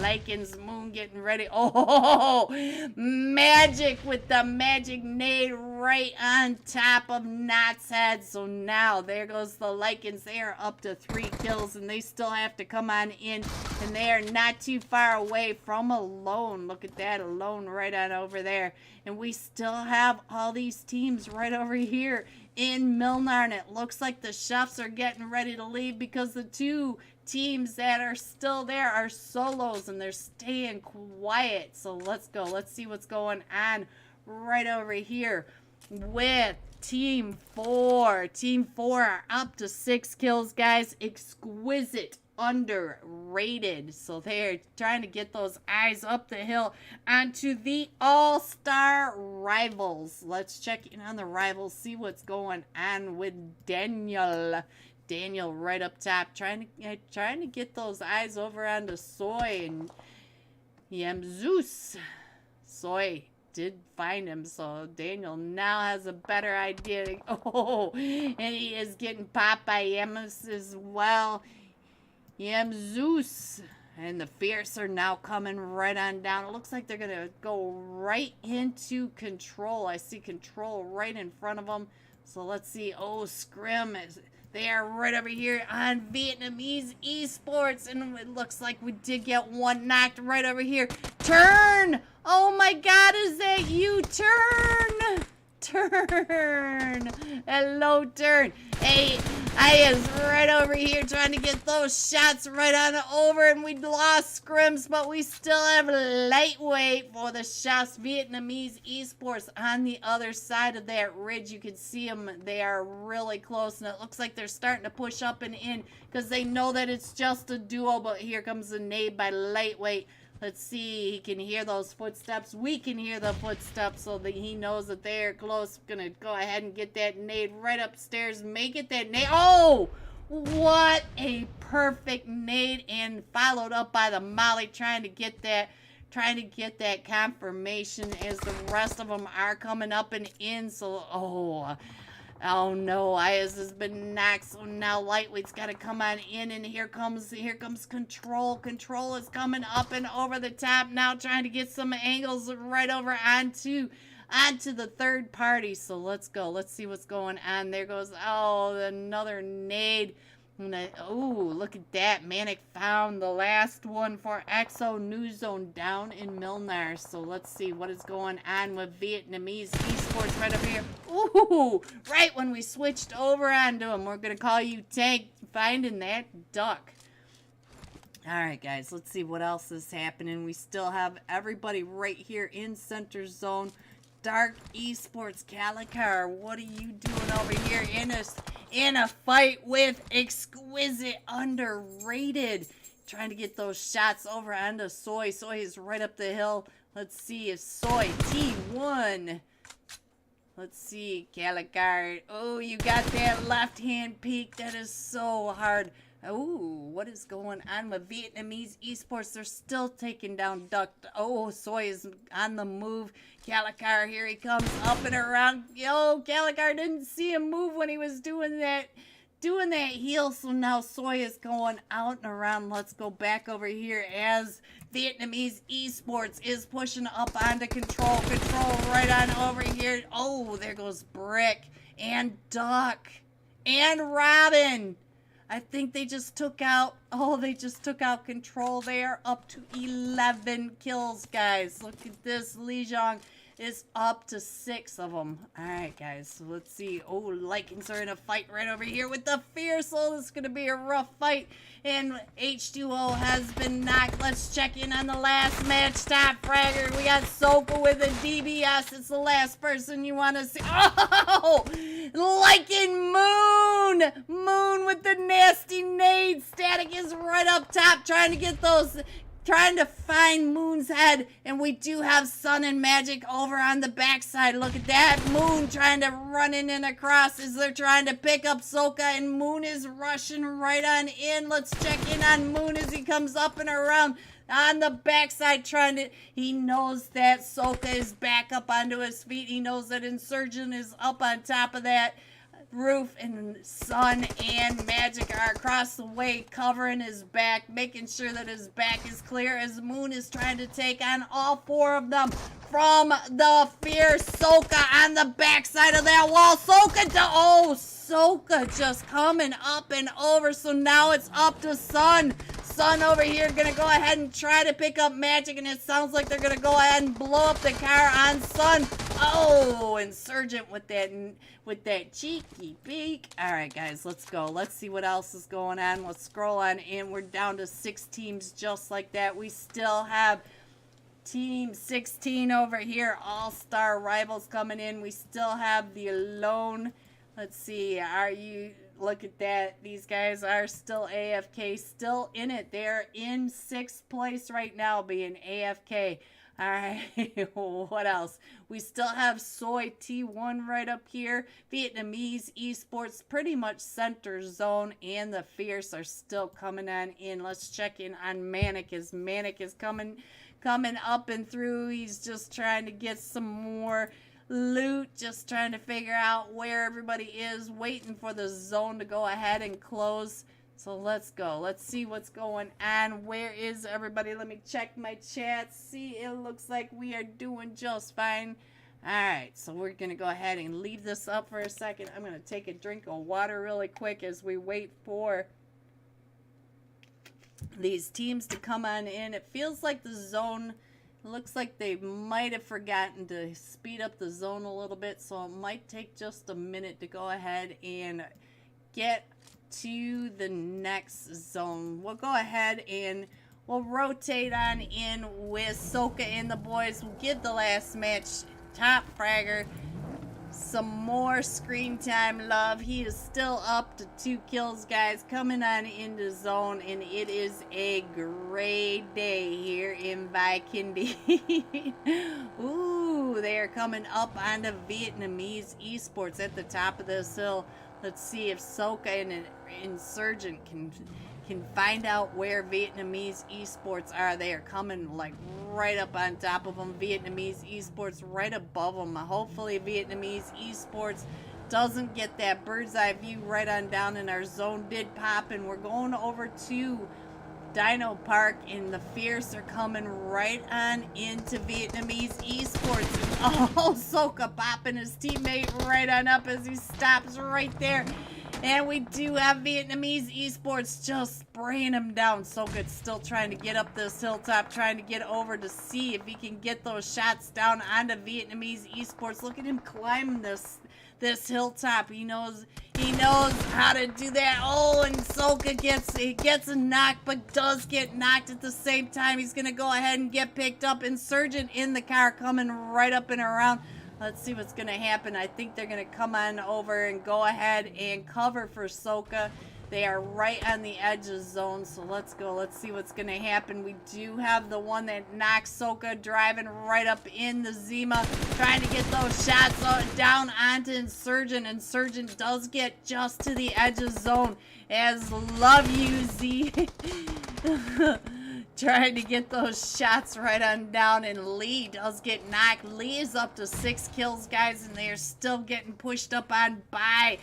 Lycans. Moon getting ready. Oh, Magic with the magic nade right on top of Knott's head. So now there goes the Lycans. They are up to 3 kills, and they still have to come on in, and they are not too far away from Alone. Look at that, Alone right on over there. And we still have all these teams right over here in Milnar, and it looks like the chefs are getting ready to leave because the 2 teams that are still there are solos and they're staying quiet. So let's go. Let's see what's going on right over here with Team 4. Team 4 are up to 6 kills, guys. Exquisite. Underrated. So they're trying to get those eyes up the hill onto the all-star rivals. Let's check in on the rivals, see what's going on with Daniel. Daniel right up top, trying to get those eyes over onto Soy and Zeus. Soy did find him, so Daniel now has a better idea. Oh, and he is getting popped by Yemus as well. Zeus and the Fierce are now coming right on down. It looks like they're going to go right into Control. I see Control right in front of them. So let's see. Oh, Scrim. They are right over here on Vietnamese Esports. And it looks like we did get one knocked right over here. Turn! Oh my God, is that you? Turn! Turn! Hello, Turn. Hey, I is right over here trying to get those shots right on over, and we lost scrims, but we still have lightweight for the shots. Vietnamese esports on the other side of that ridge. You can see them. They are really close, and it looks like they're starting to push up and in because they know that it's just a duo, but here comes the nade by lightweight. Let's see, he can hear those footsteps. We can hear the footsteps, so that he knows that they are close. Gonna go ahead and get that nade right upstairs. Make it that nade. Oh! What a perfect nade, and followed up by the molly, trying to get that confirmation as the rest of them are coming up and in. So, oh no, Ayaz has been knocked, so now lightweight's got to come on in, and here comes control. Control is coming up and over the top now, trying to get some angles right over onto the third party. So let's go. Let's see what's going on. There goes, another nade. Look at that. Manic found the last one for Exo New Zone down in Milnar. So let's see what is going on with Vietnamese esports right over here. Ooh, right when we switched over onto him. We're going to call you Tank, finding that duck. All right, guys, let's see what else is happening. We still have everybody right here in center zone. Dark Esports, Calicar, what are you doing over here in a fight with Exquisite Underrated? Trying to get those shots over onto Soy. Soy is right up the hill. Let's see if Soy T1. Let's see, Calicar. Oh, you got that left hand peek. That is so hard. Oh, what is going on with Vietnamese esports? They're still taking down Duck. Oh, Soy is on the move. Calicar, here he comes up and around. Yo, Calicar didn't see him move when he was doing that heel. So now Soy is going out and around. Let's go back over here as Vietnamese esports is pushing up onto control. Control right on over here. Oh, there goes Brick and Duck and Robin. I think they just took out, control there, up to 11 kills, guys. Look at this. Li Zhang is up to 6 of them. All right, guys, so let's see. Oh, Lycans are in a fight right over here with the Fierce. Oh, this is going to be a rough fight. And H2O has been knocked. Let's check in on the last match. Top fragger. We got Soka with a DBS. It's the last person you want to see. Oh, Lycan Moon. Moon with the nasty nade. Static is right up top trying to get those, trying to find Moon's head. And we do have Sun and Magic over on the backside. Look at that. Moon trying to run in and across as they're trying to pick up Soka, and Moon is rushing right on in. Let's check in on Moon as he comes up and around on the backside he knows that Soka is back up onto his feet. He knows that Insurgent is up on top of that roof, and Sun and Magic are across the way covering his back, making sure that his back is clear as Moon is trying to take on all 4 of them from the fierce Soka on the backside of that wall. Soka just coming up and over. So now it's up to Sun. Sun over here gonna go ahead and try to pick up Magic, and it sounds like they're gonna go ahead and blow up the car on Sun. Oh, Insurgent with that cheeky beak. All right, guys, let's go. Let's see what else is going on. Let's scroll on in. We're down to 6 teams just like that. We still have Team 16 over here. All-Star Rivals coming in. We still have the Alone. Let's see. Look at that. These guys are still AFK, still in it. They're in 6th place right now, being AFK. All right, what else? We still have Soy T1 right up here. Vietnamese esports pretty much center zone, and the Fierce are still coming on in. Let's check in on Manic, as Manic is coming up and through. He's just trying to get some more loot, just trying to figure out where everybody is, waiting for the zone to go ahead and close. So let's go. Let's see what's going on. Where is everybody? Let me check my chat. See, it looks like we are doing just fine. All right, so we're going to go ahead and leave this up for a second. I'm going to take a drink of water really quick as we wait for these teams to come on in. It feels like the zone, looks like they might have forgotten to speed up the zone a little bit, so it might take just a minute to go ahead and get to the next zone. We'll go ahead and we'll rotate on in with Soka and the boys. We'll give the last match top fragger some more screen time love. He is still up to 2 kills, guys, coming on into zone, and it is a great day here in Vikindi. Ooh, they are coming up onto Vietnamese esports at the top of this hill. Let's see if Soka and an Insurgent can find out where Vietnamese esports are. They are coming like right up on top of them. Vietnamese esports right above them. Hopefully Vietnamese esports doesn't get that bird's eye view right on down, and our zone did pop, and we're going over to Dino Park, and the Fierce are coming right on into Vietnamese esports. And, oh, Soka popping his teammate right on up as he stops right there. And we do have Vietnamese esports just spraying him down. Soka's still trying to get up this hilltop, trying to get over to see if he can get those shots down onto Vietnamese esports. Look at him climbing this hilltop. He knows how to do that. Oh, and Soka gets a knock, but does get knocked at the same time. He's gonna go ahead and get picked up. Insurgent in the car coming right up and around. Let's see what's going to happen. I think they're going to come on over and go ahead and cover for Soka. They are right on the edge of zone, so let's go. Let's see what's going to happen. We do have the one that knocks Soka driving right up in the Zima, trying to get those shots down onto Insurgent. Insurgent does get just to the edge of zone as Love You Z trying to get those shots right on down, and Lee does get knocked. Lee is up to 6 kills, guys, and they are still getting pushed up on by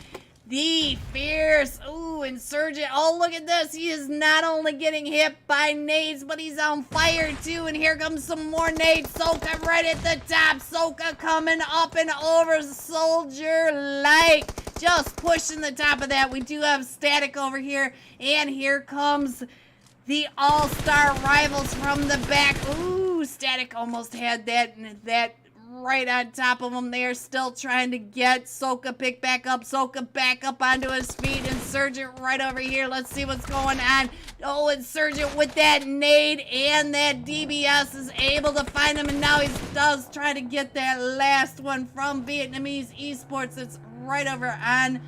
the Fierce. Ooh, Insurgent. Oh, look at this. He is not only getting hit by nades, but he's on fire too, and here comes some more nades. Soka right at the top. Soka coming up and over soldier-like. Just pushing the top of that. We do have Static over here, and here comes the all-star rivals from the back. Ooh, Static almost had that right on top of him. They are still trying to get Soka picked back up. Soka back up onto his feet. Insurgent right over here. Let's see what's going on. Oh, Insurgent with that nade and that DBS is able to find him, and now he does try to get that last one from Vietnamese esports. It's right over on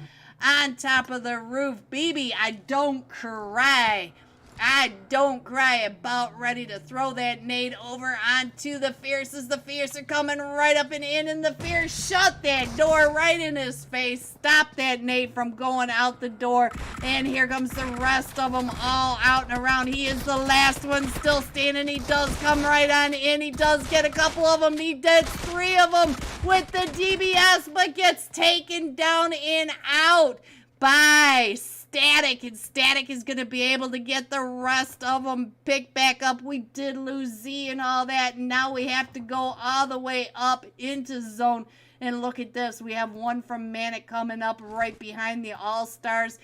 top of the roof. BB, I don't cry. I don't cry. About ready to throw that nade over onto the Fierces. The Fierce are coming right up and in, and the Fierce shut that door right in his face. Stop that nade from going out the door. And here comes the rest of them all out and around. He is the last one still standing. He does come right on in. He does get a couple of them. He did 3 of them with the DBS, but gets taken down and out by Static, and Static is going to be able to get the rest of them picked back up. We did lose Z and all that, and now we have to go all the way up into zone. And look at this. We have one from Manic coming up right behind the All-Stars.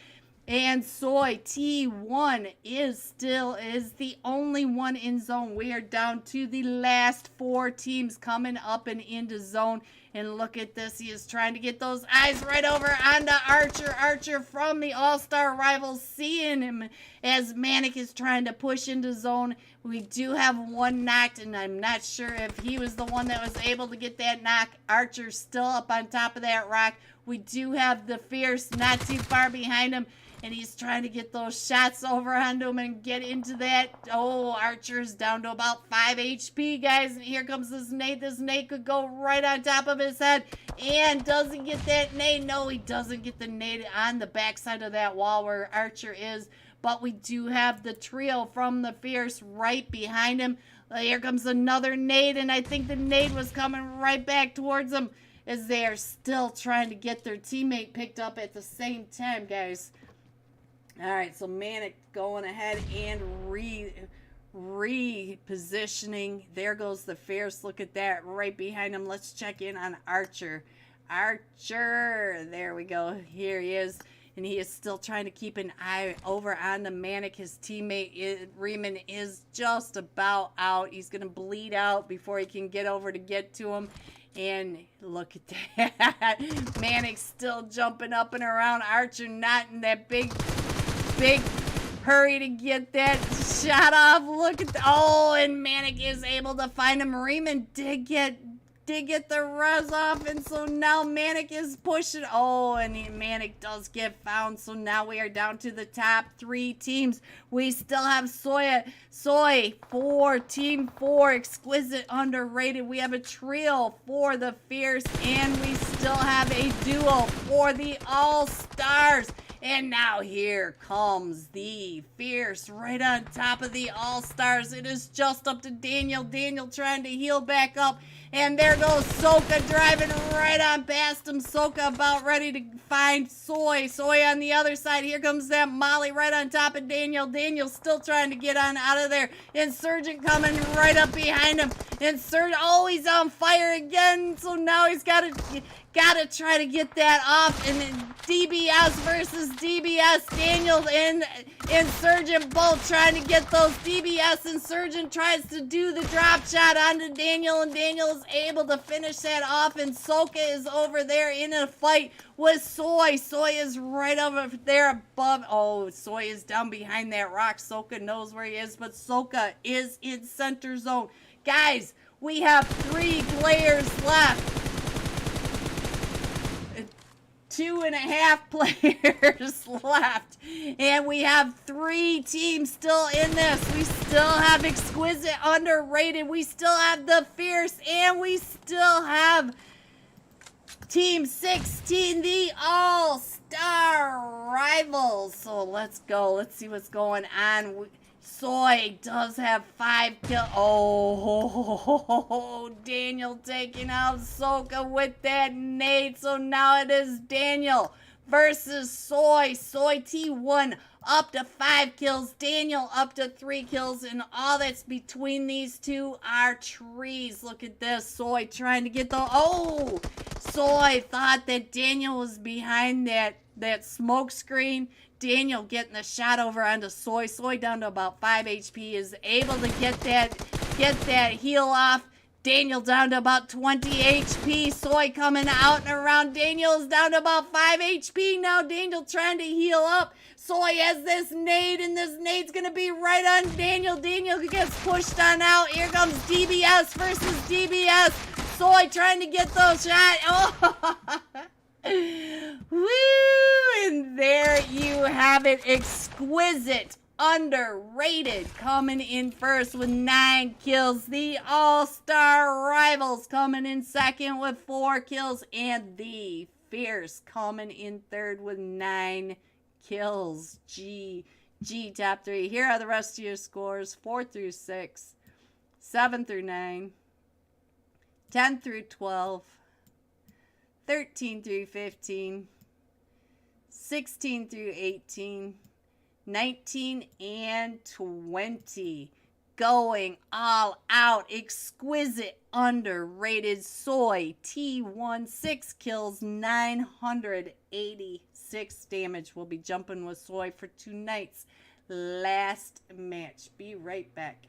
And Soy T1 is the only one in zone. We are down to the last 4 teams coming up and into zone. And look at this. He is trying to get those eyes right over onto Archer. Archer from the All-Star rivals, seeing him as Manic is trying to push into zone. We do have one knocked, and I'm not sure if he was the one that was able to get that knock. Archer's still up on top of that rock. We do have the Fierce not too far behind him, and he's trying to get those shots over onto him and get into that. Oh, Archer's down to about 5 HP, guys. And here comes this nade. This nade could go right on top of his head. And does he get that nade? No, he doesn't get the nade on the backside of that wall where Archer is. But we do have the trio from the Fierce right behind him. Here comes another nade, and I think the nade was coming right back towards him as they are still trying to get their teammate picked up at the same time, guys. Alright, so Manic going ahead and repositioning. There goes the Fierce. Look at that right behind him. Let's check in on Archer. Archer! There we go. Here he is. And he is still trying to keep an eye over on the Manic. His teammate, Riemann, is just about out. He's going to bleed out before he can get over to get to him. And look at that. Manic's still jumping up and around. Archer not in that big hurry to get that shot off. Look at oh, and Manic is able to find him. Riemann did get the res off, and so now Manic is pushing. Oh, and Manic does get found, so now we are down to the top 3 teams. We still have Soy 4, Team 4, Exquisite, Underrated. We have a trio for the Fierce, and we still have a duo for the All-Stars. And now here comes the Fierce right on top of the All-Stars. It is just up to Daniel. Daniel trying to heal back up. And there goes Soka driving right on past him. Soka about ready to find Soy. Soy on the other side. Here comes that Molly right on top of Daniel. Daniel still trying to get on out of there. Insurgent coming right up behind him. Insurgent, oh, he's on fire again. So now he's got to try to get that off. And then DBS versus DBS. Daniel and Insurgent both trying to get those. DBS Insurgent tries to do the drop shot onto Daniel, and Daniel is able to finish that off. And Soka is over there in a fight with Soy. Soy is right over there above. Oh, Soy is down behind that rock. Soka knows where he is, but Soka is in center zone. Guys, we have 3 players left. 2.5 players left, and we have 3 teams still in this. We still have Exquisite, Underrated, we still have the Fierce, and we still have Team 16, the All-Star Rivals. So let's go. Let's see what's going on. Soy does have 5 kills. Oh, Daniel taking out Soka with that nade. So now it is Daniel versus Soy. Soy T1 up to 5 kills. Daniel up to 3 kills. And all that's between these two are trees. Look at this. Soy trying to get the... Oh! Soy thought that Daniel was behind that smoke screen. Daniel getting the shot over onto Soy. Soy down to about 5 HP is able to get that heal off. Daniel down to about 20 HP. Soy coming out and around. Daniel is down to about 5 HP. Now Daniel trying to heal up. Soy has this nade, and this nade's going to be right on Daniel. Daniel gets pushed on out. Here comes DBS versus DBS. Soy trying to get those shots. Oh! Woo! And there you have it. Exquisite, Underrated coming in first with 9 kills. The All-Star Rivals coming in second with 4 kills. And the Fierce coming in third with 9 kills. G top 3. Here are the rest of your scores. 4 through 6, 7 through 9, 10 through 12, 13 through 15, 16 through 18, 19, and 20. Going all out. Exquisite, Underrated Soy T1, 6 kills, 986 damage. We'll be jumping with Soy for tonight's last match. Be right back.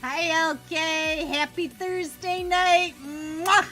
Hi, LK. Happy Thursday night. Mwah!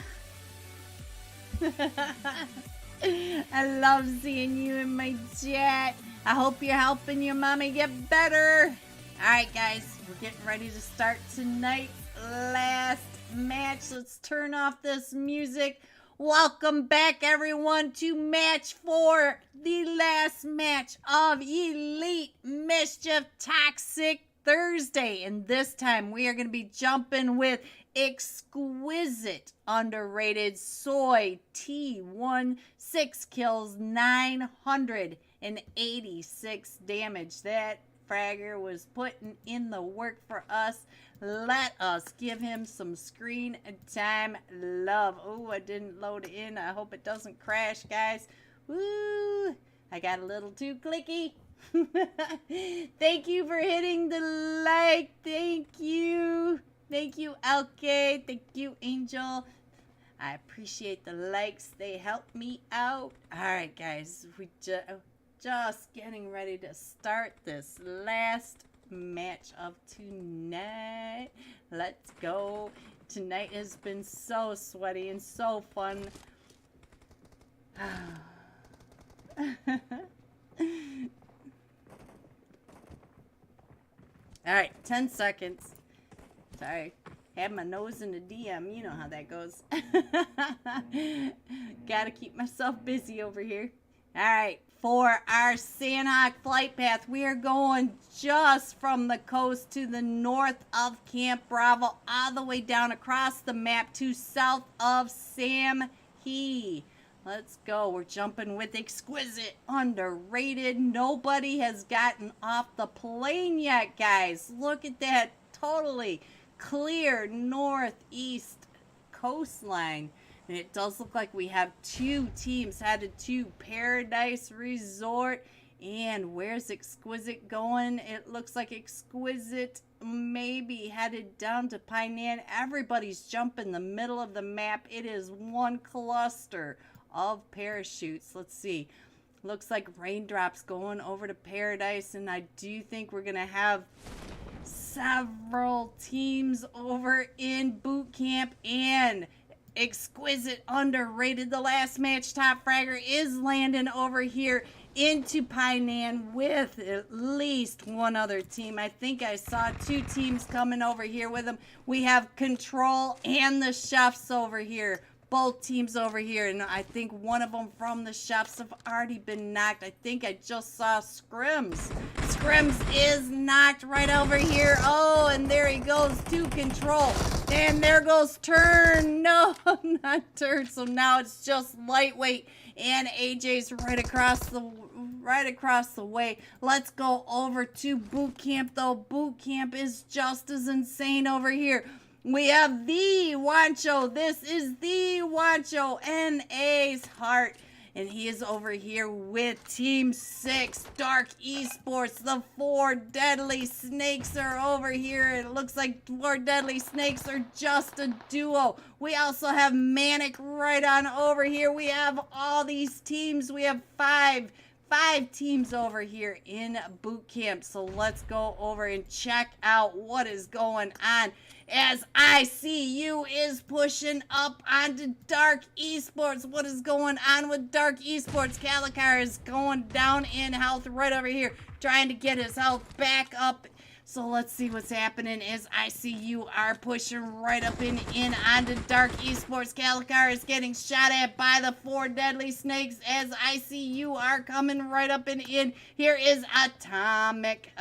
I love seeing you in my chat. I hope you're helping your mommy get better. All right, guys, we're getting ready to start tonight's last match. Let's turn off this music. Welcome back, everyone, to match 4, the last match of Elite Mischief Toxic Thursday. And this time we are going to be jumping with Exquisite Underrated Soy T1, 6 kills, 986 damage. That fragger was putting in the work for us. Let us give him some screen time love. Oh, I didn't load in. I hope it doesn't crash, guys. Woo! I got a little too clicky. Thank you for hitting the like. Thank you. Thank you, LK. Thank you, Angel. I appreciate the likes. They help me out. All right, guys. We just getting ready to start this last match of tonight. Let's go. Tonight has been so sweaty and so fun. All right, 10 seconds. Sorry, had my nose in the DM. You know how that goes. Gotta keep myself busy over here. All right, for our Sandhawk flight path, we are going just from the coast to the north of Camp Bravo, all the way down across the map to south of Sam He. Let's go. We're jumping with Exquisite Underrated. Nobody has gotten off the plane yet, guys. Look at that. Totally clear northeast coastline. And it does look like we have 2 teams headed to Paradise Resort. And where's Exquisite going? It looks like Exquisite maybe headed down to Painan. Everybody's jumping the middle of the map. It is one cluster of parachutes. Let's see. Looks like Raindrops going over to Paradise. And I do think we're going to have several teams over in boot camp. And Exquisite Underrated, the last match top fragger, is landing over here into Painan with at least one other team. I think I saw 2 teams coming over here with them. We have Control and the Chefs over here. Both teams over here, and I think one of them from the Chefs have already been knocked. I think I just saw Scrims. Scrims is knocked right over here. Oh, and there he goes to Control. And there goes Turn. No, not Turn. So now it's just Lightweight, and AJ's right across the way. Let's go over to Boot Camp, though. Boot Camp is just as insane over here. We have the Wancho. This is the Wancho, N.A.'s Heart. And he is over here with Team 6, Dark Esports. The 4 Deadly Snakes are over here. It looks like 4 Deadly Snakes are just a duo. We also have Manic right on over here. We have all these teams. We have 5 teams over here in boot camp. So let's go over and check out what is going on as ICU is pushing up onto Dark Esports. What is going on with Dark Esports? Calicar is going down in health right over here, trying to get his health back up. So let's see what's happening as ICU are pushing right up in onto Dark Esports. Calicar is getting shot at by the 4 Deadly Snakes as ICU are coming right up and in. Here is Atomic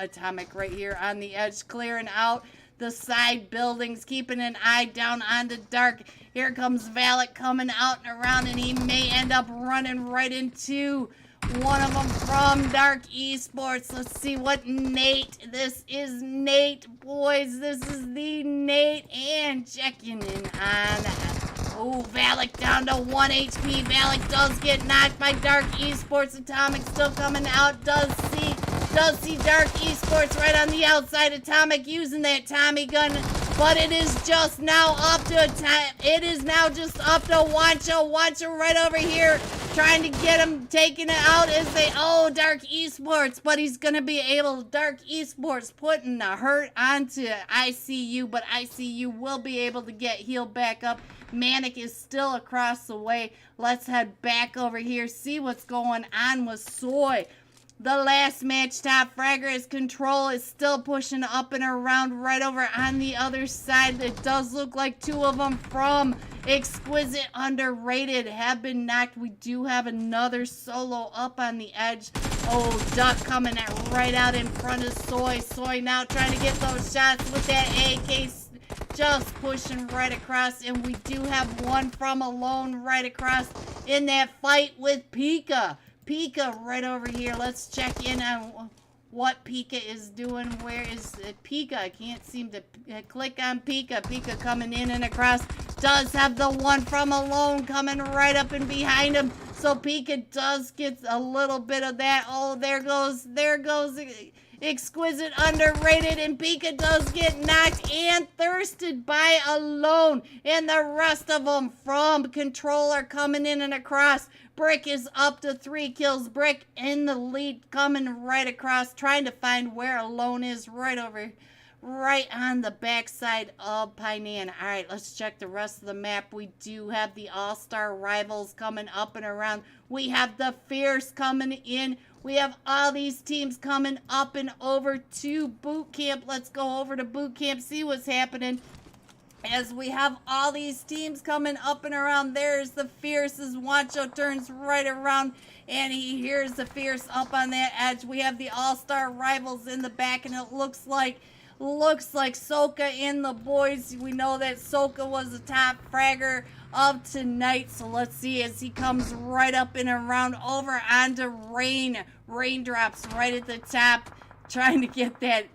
right here on the edge, clearing out the side buildings, keeping an eye down onto Dark. Here comes Valak coming out and around, and he may end up running right into one of them from Dark Esports. Let's see what Nate. This is Nate, boys. This is the Nate, and checking in on. Oh, Valak down to 1 HP. Valak does get knocked by Dark Esports. Atomic still coming out. Does see Dark Esports right on the outside. Atomic using that Tommy gun, but it is just now up to Wancho. Wancho right over here trying to get him taken out as they, Dark Esports, but he's going to be able, Dark Esports putting a hurt onto ICU, but ICU will be able to get healed back up. Manic is still across the way. Let's head back over here, see what's going on with Soy. The last match, top fragger, his control is still pushing up and around right over on the other side. It does look like two of them from Exquisite Underrated have been knocked. We do have another solo up on the edge. Duck coming right out in front of Soy. Soy now trying to get those shots with that AK, just pushing right across. And we do have one from Alone right across in that fight with Pika. Pika right over here. Let's check in on what Pika is doing. Where is Pika? I can't seem to click on Pika. Pika coming in and across. Does have the one from Alone coming right up and behind him. So Pika does get a little bit of that. There goes Exquisite Underrated, and Pika does get knocked and thirsted by Alone. And the rest of them from Controller coming in and across. Brick is up to 3 kills. Brick in the lead, coming right across, trying to find where Alone is, right on the backside of Painan. All right, let's check the rest of the map. We do have the All-Star Rivals coming up and around. We have the Fierce coming in. We have all these teams coming up and over to Boot Camp. Let's go over to Boot Camp, see what's happening. As we have all these teams coming up and around, there's the Fierce as Wancho turns right around and he hears the Fierce up on that edge. We have the All-Star Rivals in the back, and it looks like Soka and the boys. We know that Soka was the top fragger of tonight, so let's see as he comes right up and around over onto Raindrops right at the top, trying to get that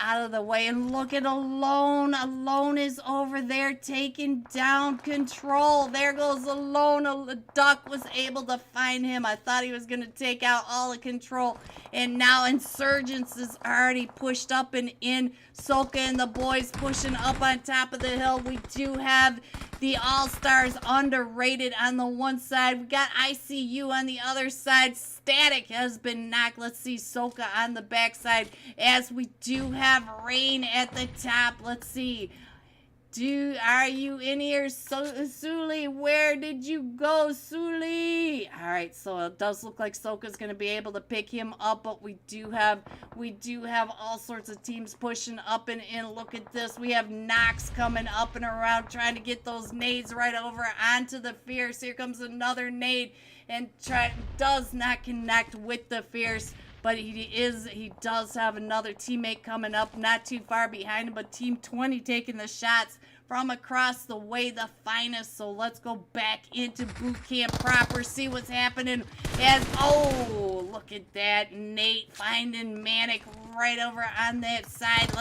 out of the way. And look at Alone. Alone is over there taking down Control. There goes Alone. The Duck was able to find him. I thought he was going to take out all of Control. And now Insurgents is already pushed up and in. Soka and the boys pushing up on top of the hill. We do have the All-Stars Underrated on the one side. We got ICU on the other side. Static has been knocked. Let's see Soka on the backside, as we do have Rain at the top. Let's see. Are you in here, Suli? Where did you go, Suli? All right, so it does look like Soka's going to be able to pick him up, but we do have all sorts of teams pushing up and in. Look at this. We have Nox coming up and around, trying to get those nades right over onto the Fierce. Here comes another nade, and does not connect with the Fierce. But he does have another teammate coming up, not too far behind him, but Team 20 taking the shots from across the way, the Finest. So let's go back into Boot Camp proper, see what's happening. Look at that. Nate finding Manic right over on that side.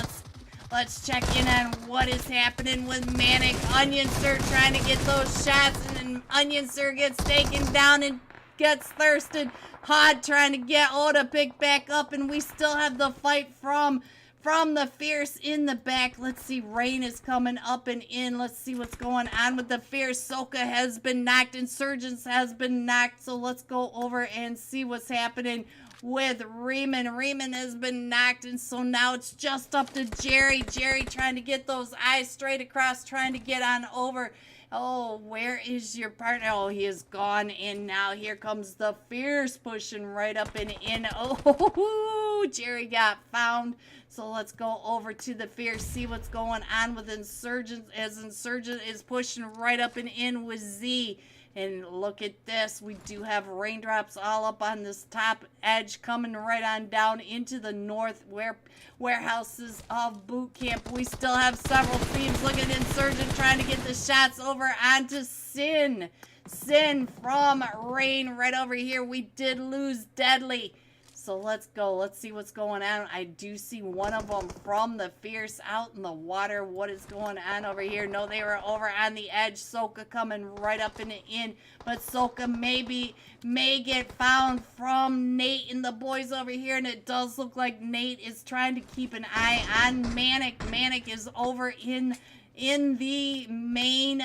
Let's check in on what is happening with Manic. Onion Sir trying to get those shots, and then Onion Sir gets taken down and gets thirsted. Hod trying to get Oda picked back up, and we still have the fight from the Fierce in the back. Let's see, Rain is coming up and in. Let's see what's going on with the Fierce. Soka has been knocked. Insurgents has been knocked. So let's go over and see what's happening with Riemann. Riemann has been knocked, and so now it's just up to Jerry. Jerry trying to get those eyes straight across, trying to get on over. Where is your partner? He is gone, and now here comes the Fierce pushing right up and in. Jerry got found. So let's go over to the Fierce, see what's going on with Insurgents, as Insurgent is pushing right up and in with Z. And look at this. We do have Raindrops all up on this top edge, coming right on down into the north warehouses of Boot Camp. We still have several teams. Look at Insurgent trying to get the shots over onto Sin. Sin from Rain right over here. We did lose Deadly. So let's go. Let's see what's going on. I do see one of them from the Fierce out in the water. What is going on over here? No, they were over on the edge. Soka coming right up in the in. But Soka may get found from Nate and the boys over here. And it does look like Nate is trying to keep an eye on Manic. Manic is over in the main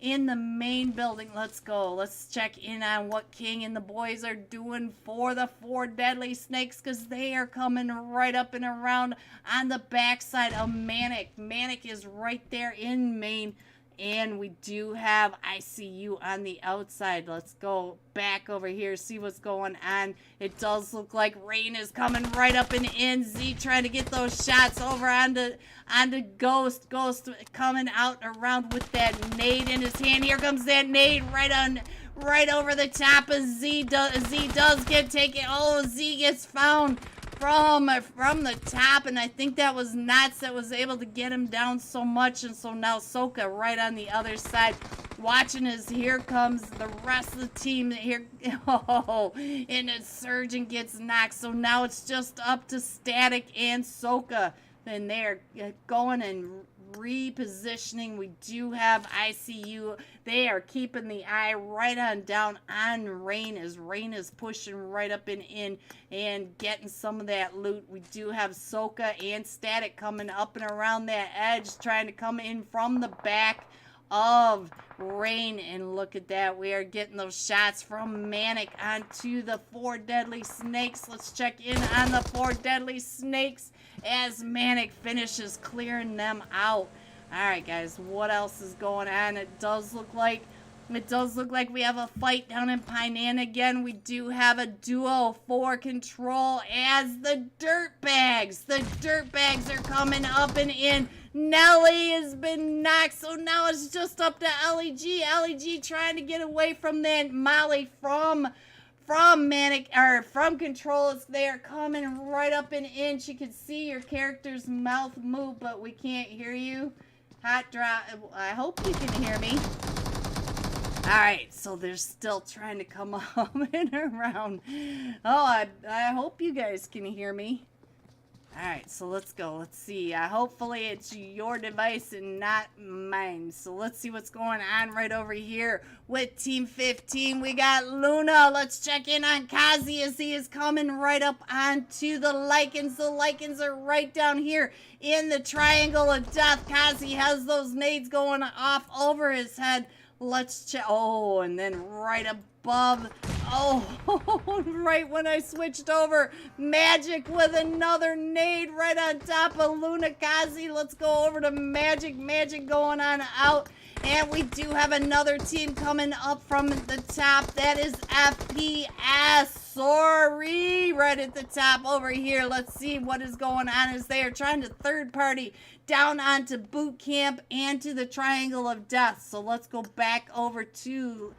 in the main building. Let's go. Let's check in on what King and the boys are doing for the 4 deadly snakes, because they are coming right up and around on the backside of Manic. Manic is right there in main. And we do have ICU on the outside. Let's go back over here, see what's going on. It does look like Rain is coming right up and in. Z trying to get those shots over onto Ghost. Ghost coming out around with that nade in his hand. Here comes that nade right over the top of Z. Z does get taken. Oh, Z gets found from the top, and I think that was Knots that was able to get him down so much. And so now Soka right on the other side watching as here comes the rest of the team here. Oh, and a Surgeon gets knocked, so now it's just up to Static and Soka, and they're going and repositioning. We do have ICU. They are keeping the eye right on down on Rain, as Rain is pushing right up and in and getting some of that loot. We do have Soka and Static coming up and around that edge, trying to come in from the back of Rain, and look at that. We are getting those shots from Manic onto the 4 deadly snakes. Let's check in on the 4 deadly snakes as Manic finishes clearing them out. Alright guys, what else is going on? It does look like we have a fight down in Painan again. We do have a duo for control as the Dirtbags are coming up and in. Nelly has been knocked, so now it's just up to LEG. LEG trying to get away from that Molly from Manic, or from Control. They are coming right up and in. You can see your character's mouth move, but we can't hear you. Hot drop. I hope you can hear me. Alright, so they're still trying to come up and around. Oh, I hope you guys can hear me. Alright, so let's go. Let's see. Hopefully it's your device and not mine. So let's see what's going on right over here with Team 15. We got Luna. Let's check in on Kazi as he is coming right up onto the Lycans. The Lycans are right down here in the triangle of death. Kazi has those nades going off over his head. Let's check. Oh, and then right above. Oh, right when I switched over, Magic with another nade right on top of Luna Kazi. Let's go over to Magic. Magic going on out. And we do have another team coming up from the top. That is FPS. Sorry, right at the top over here. Let's see what is going on as they are trying to third party down onto Boot Camp and to the Triangle of Death. So let's go back over to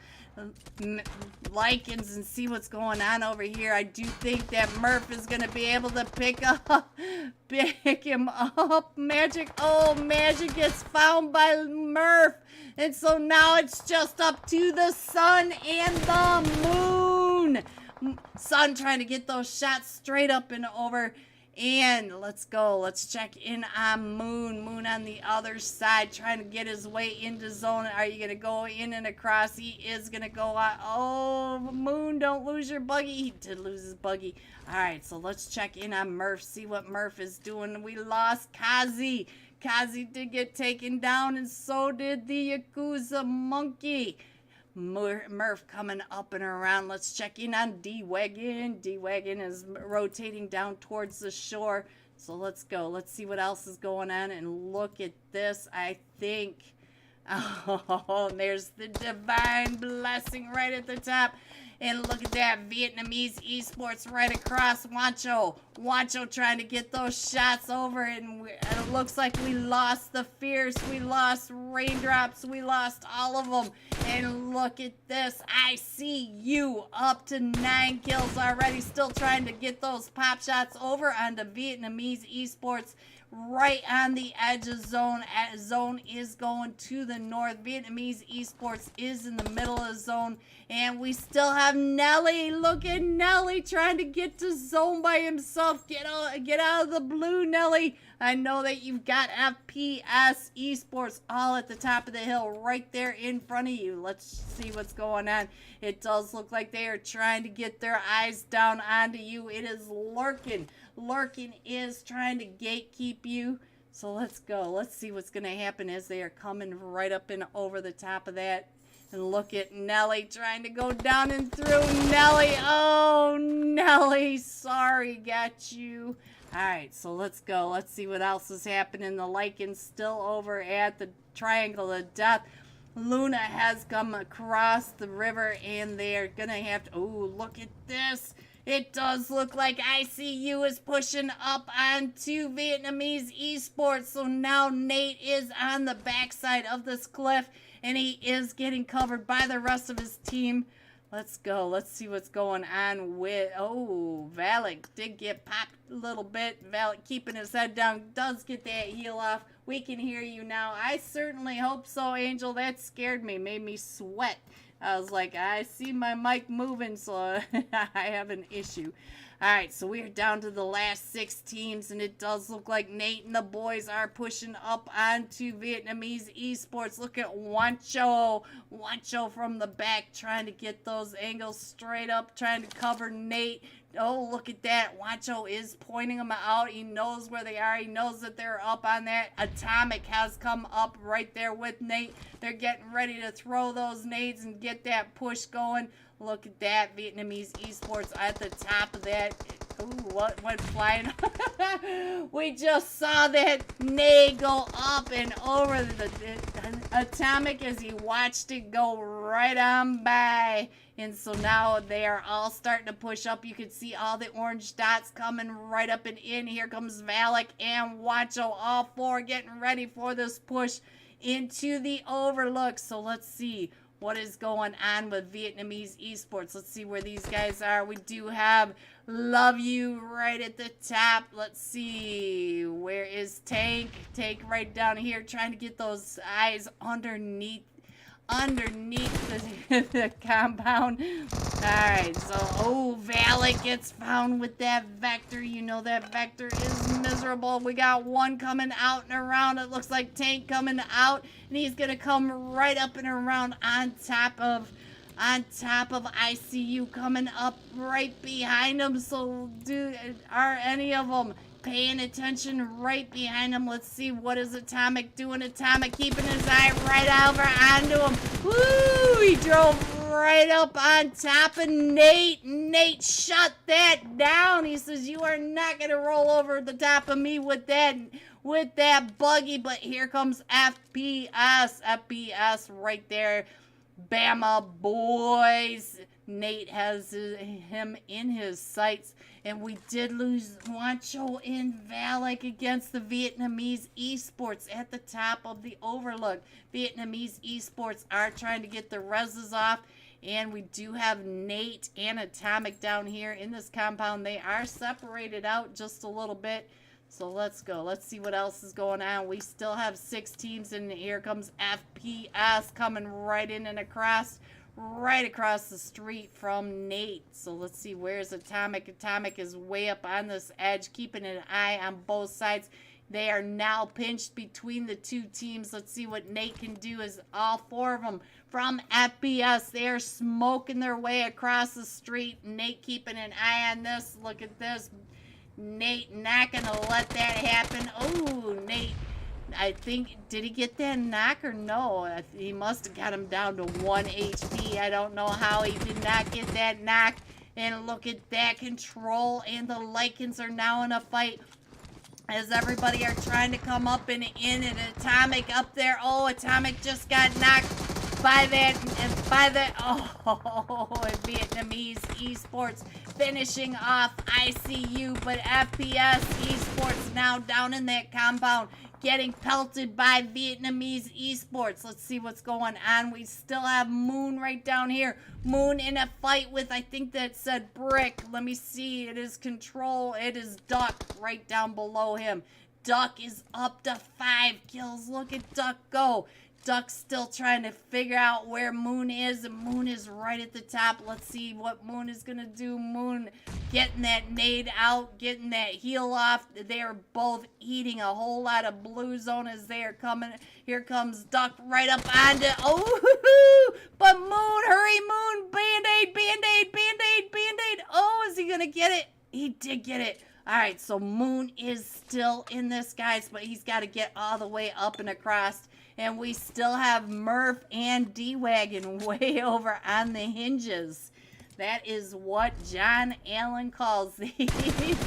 Lycans and see what's going on over here. I do think that Murph is going to be able to pick him up. Magic. Oh, Magic gets found by Murph. And so now it's just up to the Sun and the Moon. Sun trying to get those shots straight up and over. And let's go. Let's check in on Moon. Moon on the other side trying to get his way into zone. Are you going to go in and across? He is going to go out. Oh, Moon, don't lose your buggy. He did lose his buggy. All right, so let's check in on Murph. See what Murph is doing. We lost Kazi. Kazi did get taken down, and so did the Yakuza Monkey. Murph coming up and around. Let's check in on D-Wagon. D-Wagon is rotating down towards the shore. So let's go. Let's see what else is going on. And look at this. I think. Oh, there's the Divine Blessing right at the top. And look at that. Vietnamese esports right across. Wancho trying to get those shots over. And it looks like we lost the Fierce. We lost Raindrops. We lost all of them. And look at this. I see you up to 9 kills already. Still trying to get those pop shots over onto Vietnamese esports. Right on the edge of zone. Zone is going to the north. Vietnamese esports is in the middle of zone. And we still have Nelly. Look at Nelly trying to get to zone by himself. Get out of the blue, Nelly. I know that you've got FPS esports all at the top of the hill right there in front of you. Let's see what's going on. It does look like they are trying to get their eyes down onto you. It is Lurkin. Lurkin is trying to gatekeep you. So let's go. Let's see what's going to happen as they are coming right up and over the top of that. And look at Nelly trying to go down and through. Nelly. Oh, Nelly. Sorry, got you. All right, so let's go. Let's see what else is happening. The Lycan's still over at the Triangle of Death. Luna has come across the river, and they're going to have to... Oh, look at this. It does look like ICU is pushing up onto Vietnamese esports. So now Nate is on the backside of this cliff, and he is getting covered by the rest of his team. Let's go. Let's see what's going on with... Oh, Valak did get popped a little bit. Valak keeping his head down. Does get that heal off. We can hear you now. I certainly hope so, Angel. That scared me. Made me sweat. I was like, I see my mic moving, so I have an issue. All right, so we're down to the last 6 teams, and it does look like Nate and the boys are pushing up onto Vietnamese esports. Look at Wancho. Wancho from the back trying to get those angles straight up, trying to cover Nate. Oh, look at that. Wancho is pointing them out. He knows where they are. He knows that they're up on that. Atomic has come up right there with Nate. They're getting ready to throw those nades and get that push going. Look at that. Vietnamese esports at the top of that. Ooh, what went flying? We just saw that nade go up and over the Atomic as he watched it go right on by. And so now they are all starting to push up. You can see all the orange dots coming right up and in. Here comes Valak and Wancho, all 4 getting ready for this push into the Overlook. So let's see what is going on with Vietnamese esports. Let's see where these guys are. We do have Love You right at the top. Let's see. Where is Tank? Tank right down here trying to get those eyes underneath the compound. Alright, so, oh, Valak gets found with that Vector. You know that Vector is miserable. We got one coming out and around. It looks like Tank coming out, and he's gonna come right up and around on top of ICU, coming up right behind him. So, are any of them paying attention right behind him? Let's see, what is Atomic doing? Atomic keeping his eye right over onto him. Woo! He drove right up on top of Nate. Nate shut that down. He says, you are not going to roll over the top of me with that buggy. But here comes FPS. FPS right there. Bama boys. Nate has him in his sights. And we did lose Wancho and Valak against the Vietnamese esports at the top of the Overlook. Vietnamese esports are trying to get the reses off. And we do have Nate and Atomic down here in this compound. They are separated out just a little bit. So let's go. Let's see what else is going on. We still have 6 teams, and here comes FPS coming right in and across. Right across the street from Nate. So let's see, where's Atomic? Atomic is way up on this edge, keeping an eye on both sides. They are now pinched between the 2 teams. Let's see what Nate can do as all 4 of them from FPS. They are smoking their way across the street. Nate keeping an eye on this. Look at this. Nate not going to let that happen. Oh, Nate. I think, did he get that knock or no? He must have got him down to 1 HP. I don't know how he did not get that knock. And look at that control. And the Lycans are now in a fight as everybody are trying to come up and in. And Atomic up there. Oh, Atomic just got knocked by that. Oh, Vietnamese esports finishing off ICU. But FPS esports now down in that compound, getting pelted by Vietnamese esports. Let's see what's going on. We still have Moon right down here. Moon in a fight with, I think that said Brick. Let me see. It is Control. It is Duck right down below him. Duck is up to 5 kills. Look at Duck go. Duck's still trying to figure out where Moon is, and Moon is right at the top. Let's see what Moon is going to do. Moon getting that nade out, getting that heal off. They are both eating a whole lot of blue zone as they are coming. Here comes Duck right up onto, oh, but Moon, hurry Moon, Band-Aid, Band-Aid, Band-Aid, Band-Aid. Oh, is he going to get it? He did get it. All right, so Moon is still in this, guys, but he's got to get all the way up and across. And we still have Murph and D-Wagon way over on the hinges. That is what John Allen calls these.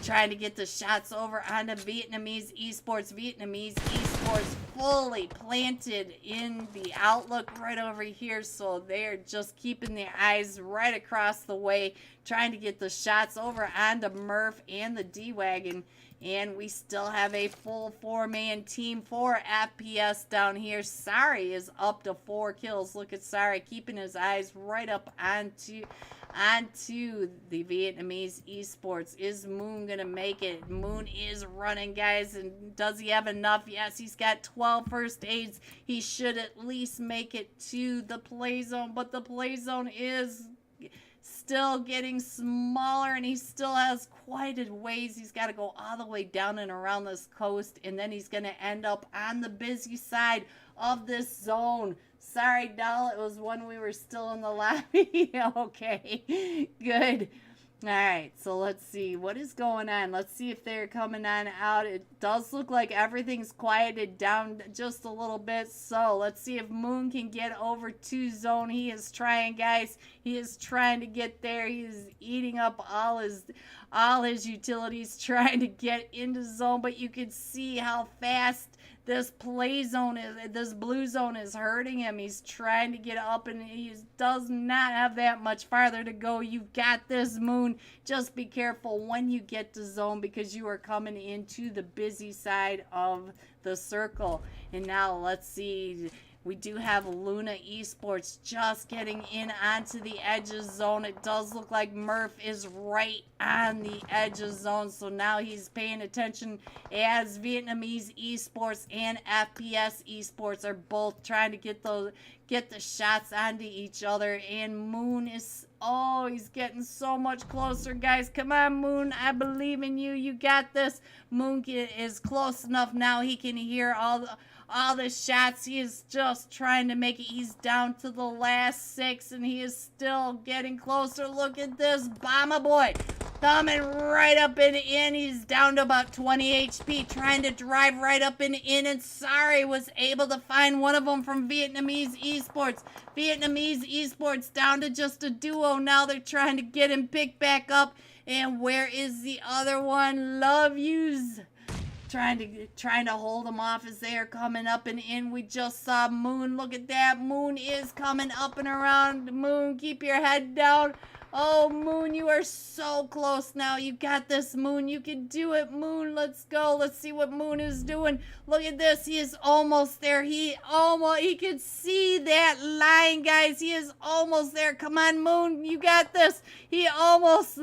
Trying to get the shots over onto Vietnamese Esports. Vietnamese Esports fully planted in the outlook right over here. So they're just keeping their eyes right across the way, trying to get the shots over onto Murph and the D-Wagon. And we still have a full 4-man team for FPS down here. Sari is up to 4 kills. Look at Sari keeping his eyes right up onto the Vietnamese Esports. Is Moon gonna make it? Moon is running, guys, and does he have enough? Yes, he's got 12 first aids. He should at least make it to the play zone, but the play zone is still getting smaller, and he still has quite a ways. He's got to go all the way down and around this coast, and then he's going to end up on the busy side of this zone. Sorry, doll, it was when we were still in the lobby. Okay, good. All right, so let's see what is going on. Let's see if they're coming on out. It does look like everything's quieted down just a little bit. So let's see if Moon can get over to zone. He is trying, guys. He is trying to get there. He is eating up all his utilities, trying to get into zone. But you can see how fast this play zone is, this blue zone is hurting him. He's trying to get up, and he does not have that much farther to go. You've got this, Moon. Just be careful when you get to zone, because you are coming into the busy side of the circle. And now let's see. We do have Luna Esports just getting in onto the edge of zone. It does look like Murph is right on the edge of zone. So now he's paying attention as Vietnamese Esports and FPS Esports are both trying to get the shots onto each other. And Moon is, oh, he's getting so much closer, guys. Come on, Moon. I believe in you. You got this. Moon is close enough now. He can hear all the shots. He is just trying to make it. He's down to the last 6, and he is still getting closer. Look at this Bomber Boy coming right up and in. He's down to about 20 HP, trying to drive right up and in, and Sari was able to find one of them from Vietnamese Esports. Vietnamese Esports down to just a duo now. They're trying to get him picked back up. And where is the other one? Love Yous. Trying to hold them off as they are coming up and in. We just saw Moon. Look at that. Moon is coming up and around. Moon, keep your head down. Oh, Moon, you are so close now. You got this, Moon. You can do it, Moon. Let's go. Let's see what Moon is doing. Look at this. He is almost there. He can see that line, guys. He is almost there. Come on, Moon. You got this. He almost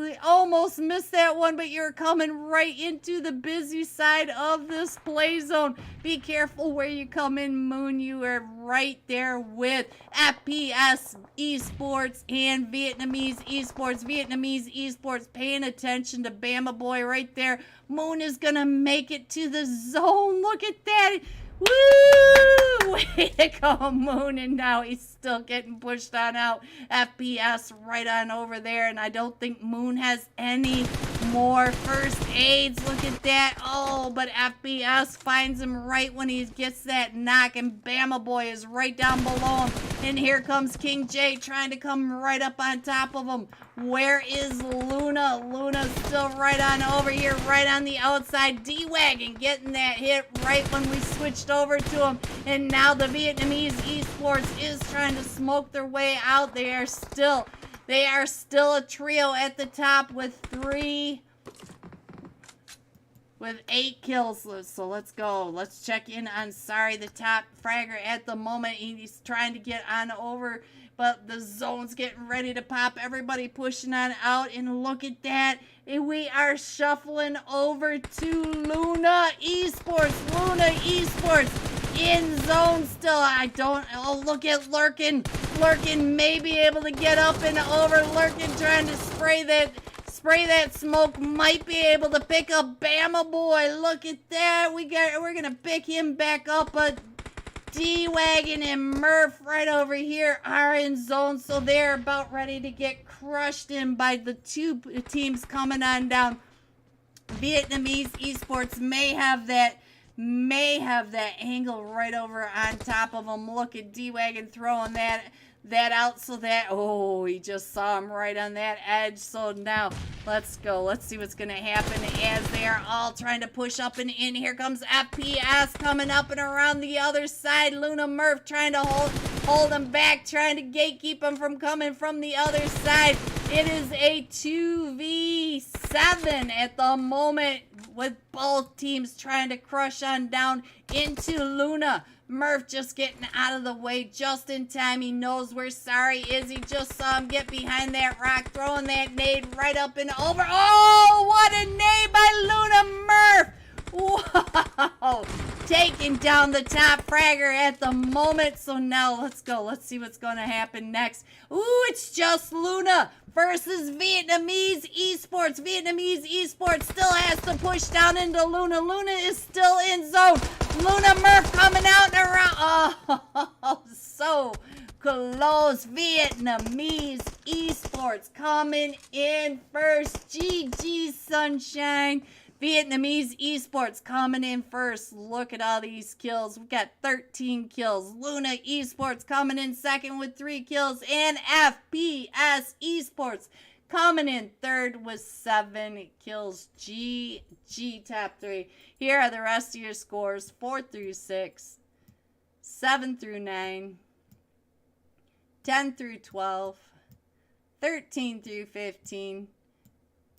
missed that one, but you're coming right into the busy side of this play zone. Be careful where you come in, Moon. You are right there with FPS Esports and Vietnamese Esports. Vietnamese Esports paying attention to Bama Boy right there. Moon is going to make it to the zone. Look at that. Woo! Way to go, Moon. And now he's still getting pushed on out. FPS right on over there. And I don't think Moon has any more first aids. Look at that. Oh, but FPS finds him right when he gets that knock. And Bama Boy is right down below him. And here comes King J trying to come right up on top of him. Where is Luna? Luna's still right on over here, right on the outside. D-Wagon getting that hit right when we switched over to him. And now the Vietnamese Esports is trying to smoke their way out. They are still a trio at the top with 8 kills. So let's go. Let's check in on Sari, the top fragger at the moment. He's trying to get on over, but the zone's getting ready to pop. Everybody pushing on out, and look at that. We are shuffling over to Luna Esports. Luna Esports in zone still. Oh, look at Lurkin. Lurkin may be able to get up and over. Lurkin trying to spray that smoke, might be able to pick up Bama Boy. Look at that. We're gonna pick him back up, but D-Wagon and Murph right over here are in zone, so they're about ready to get crushed in by the two teams coming on down. Vietnamese esports may have that angle right over on top of him. Look at D-Wagon throwing that out so that, oh, he just saw him right on that edge. So now let's go. Let's see what's going to happen as they are all trying to push up and in. Here comes FPS coming up and around the other side. Luna Murph trying to hold him back, trying to gatekeep him from coming from the other side. It is a 2v7 at the moment with both teams trying to crush on down into Luna. Murph just getting out of the way just in time. He knows where Sorry is. He just saw him get behind that rock, throwing that nade right up and over. Oh, what a nade by Luna Murph! Whoa! Taking down the top fragger at the moment. So now let's go. Let's see what's going to happen next. Ooh, it's just Luna versus Vietnamese esports. Vietnamese esports still has to push down into Luna. Luna is still in zone. Luna Murph coming out and around. Oh, so close. Vietnamese esports coming in first. GG, Sunshine. Vietnamese esports coming in first. Look at all these kills. We got 13 kills. Luna esports coming in second with 3 kills. And FPS esports coming in third with 7 kills. GG, top 3. Here are the rest of your scores. 4 through 6. 7 through 9. 10 through 12. 13 through 15.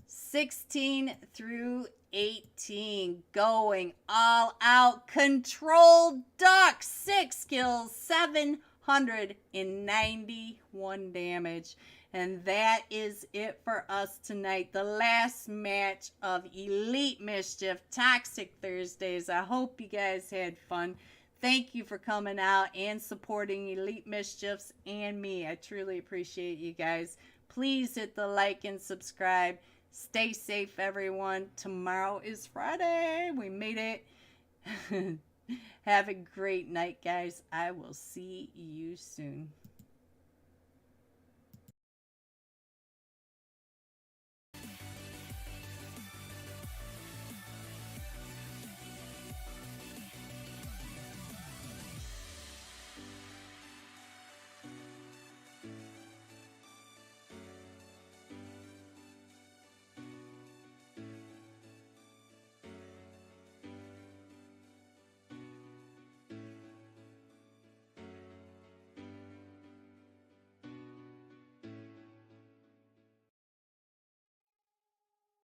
16 through 18, going all out. Control Duck, 6 kills, 791 damage. And that is it for us tonight. The last match of Elite Mischief Toxic Thursdays. I hope you guys had fun. Thank you for coming out and supporting Elite Mischiefs and me. I truly appreciate you guys. Please hit the like and subscribe. Stay safe, everyone. Tomorrow is Friday. We made it. Have a great night, guys. I will see you soon.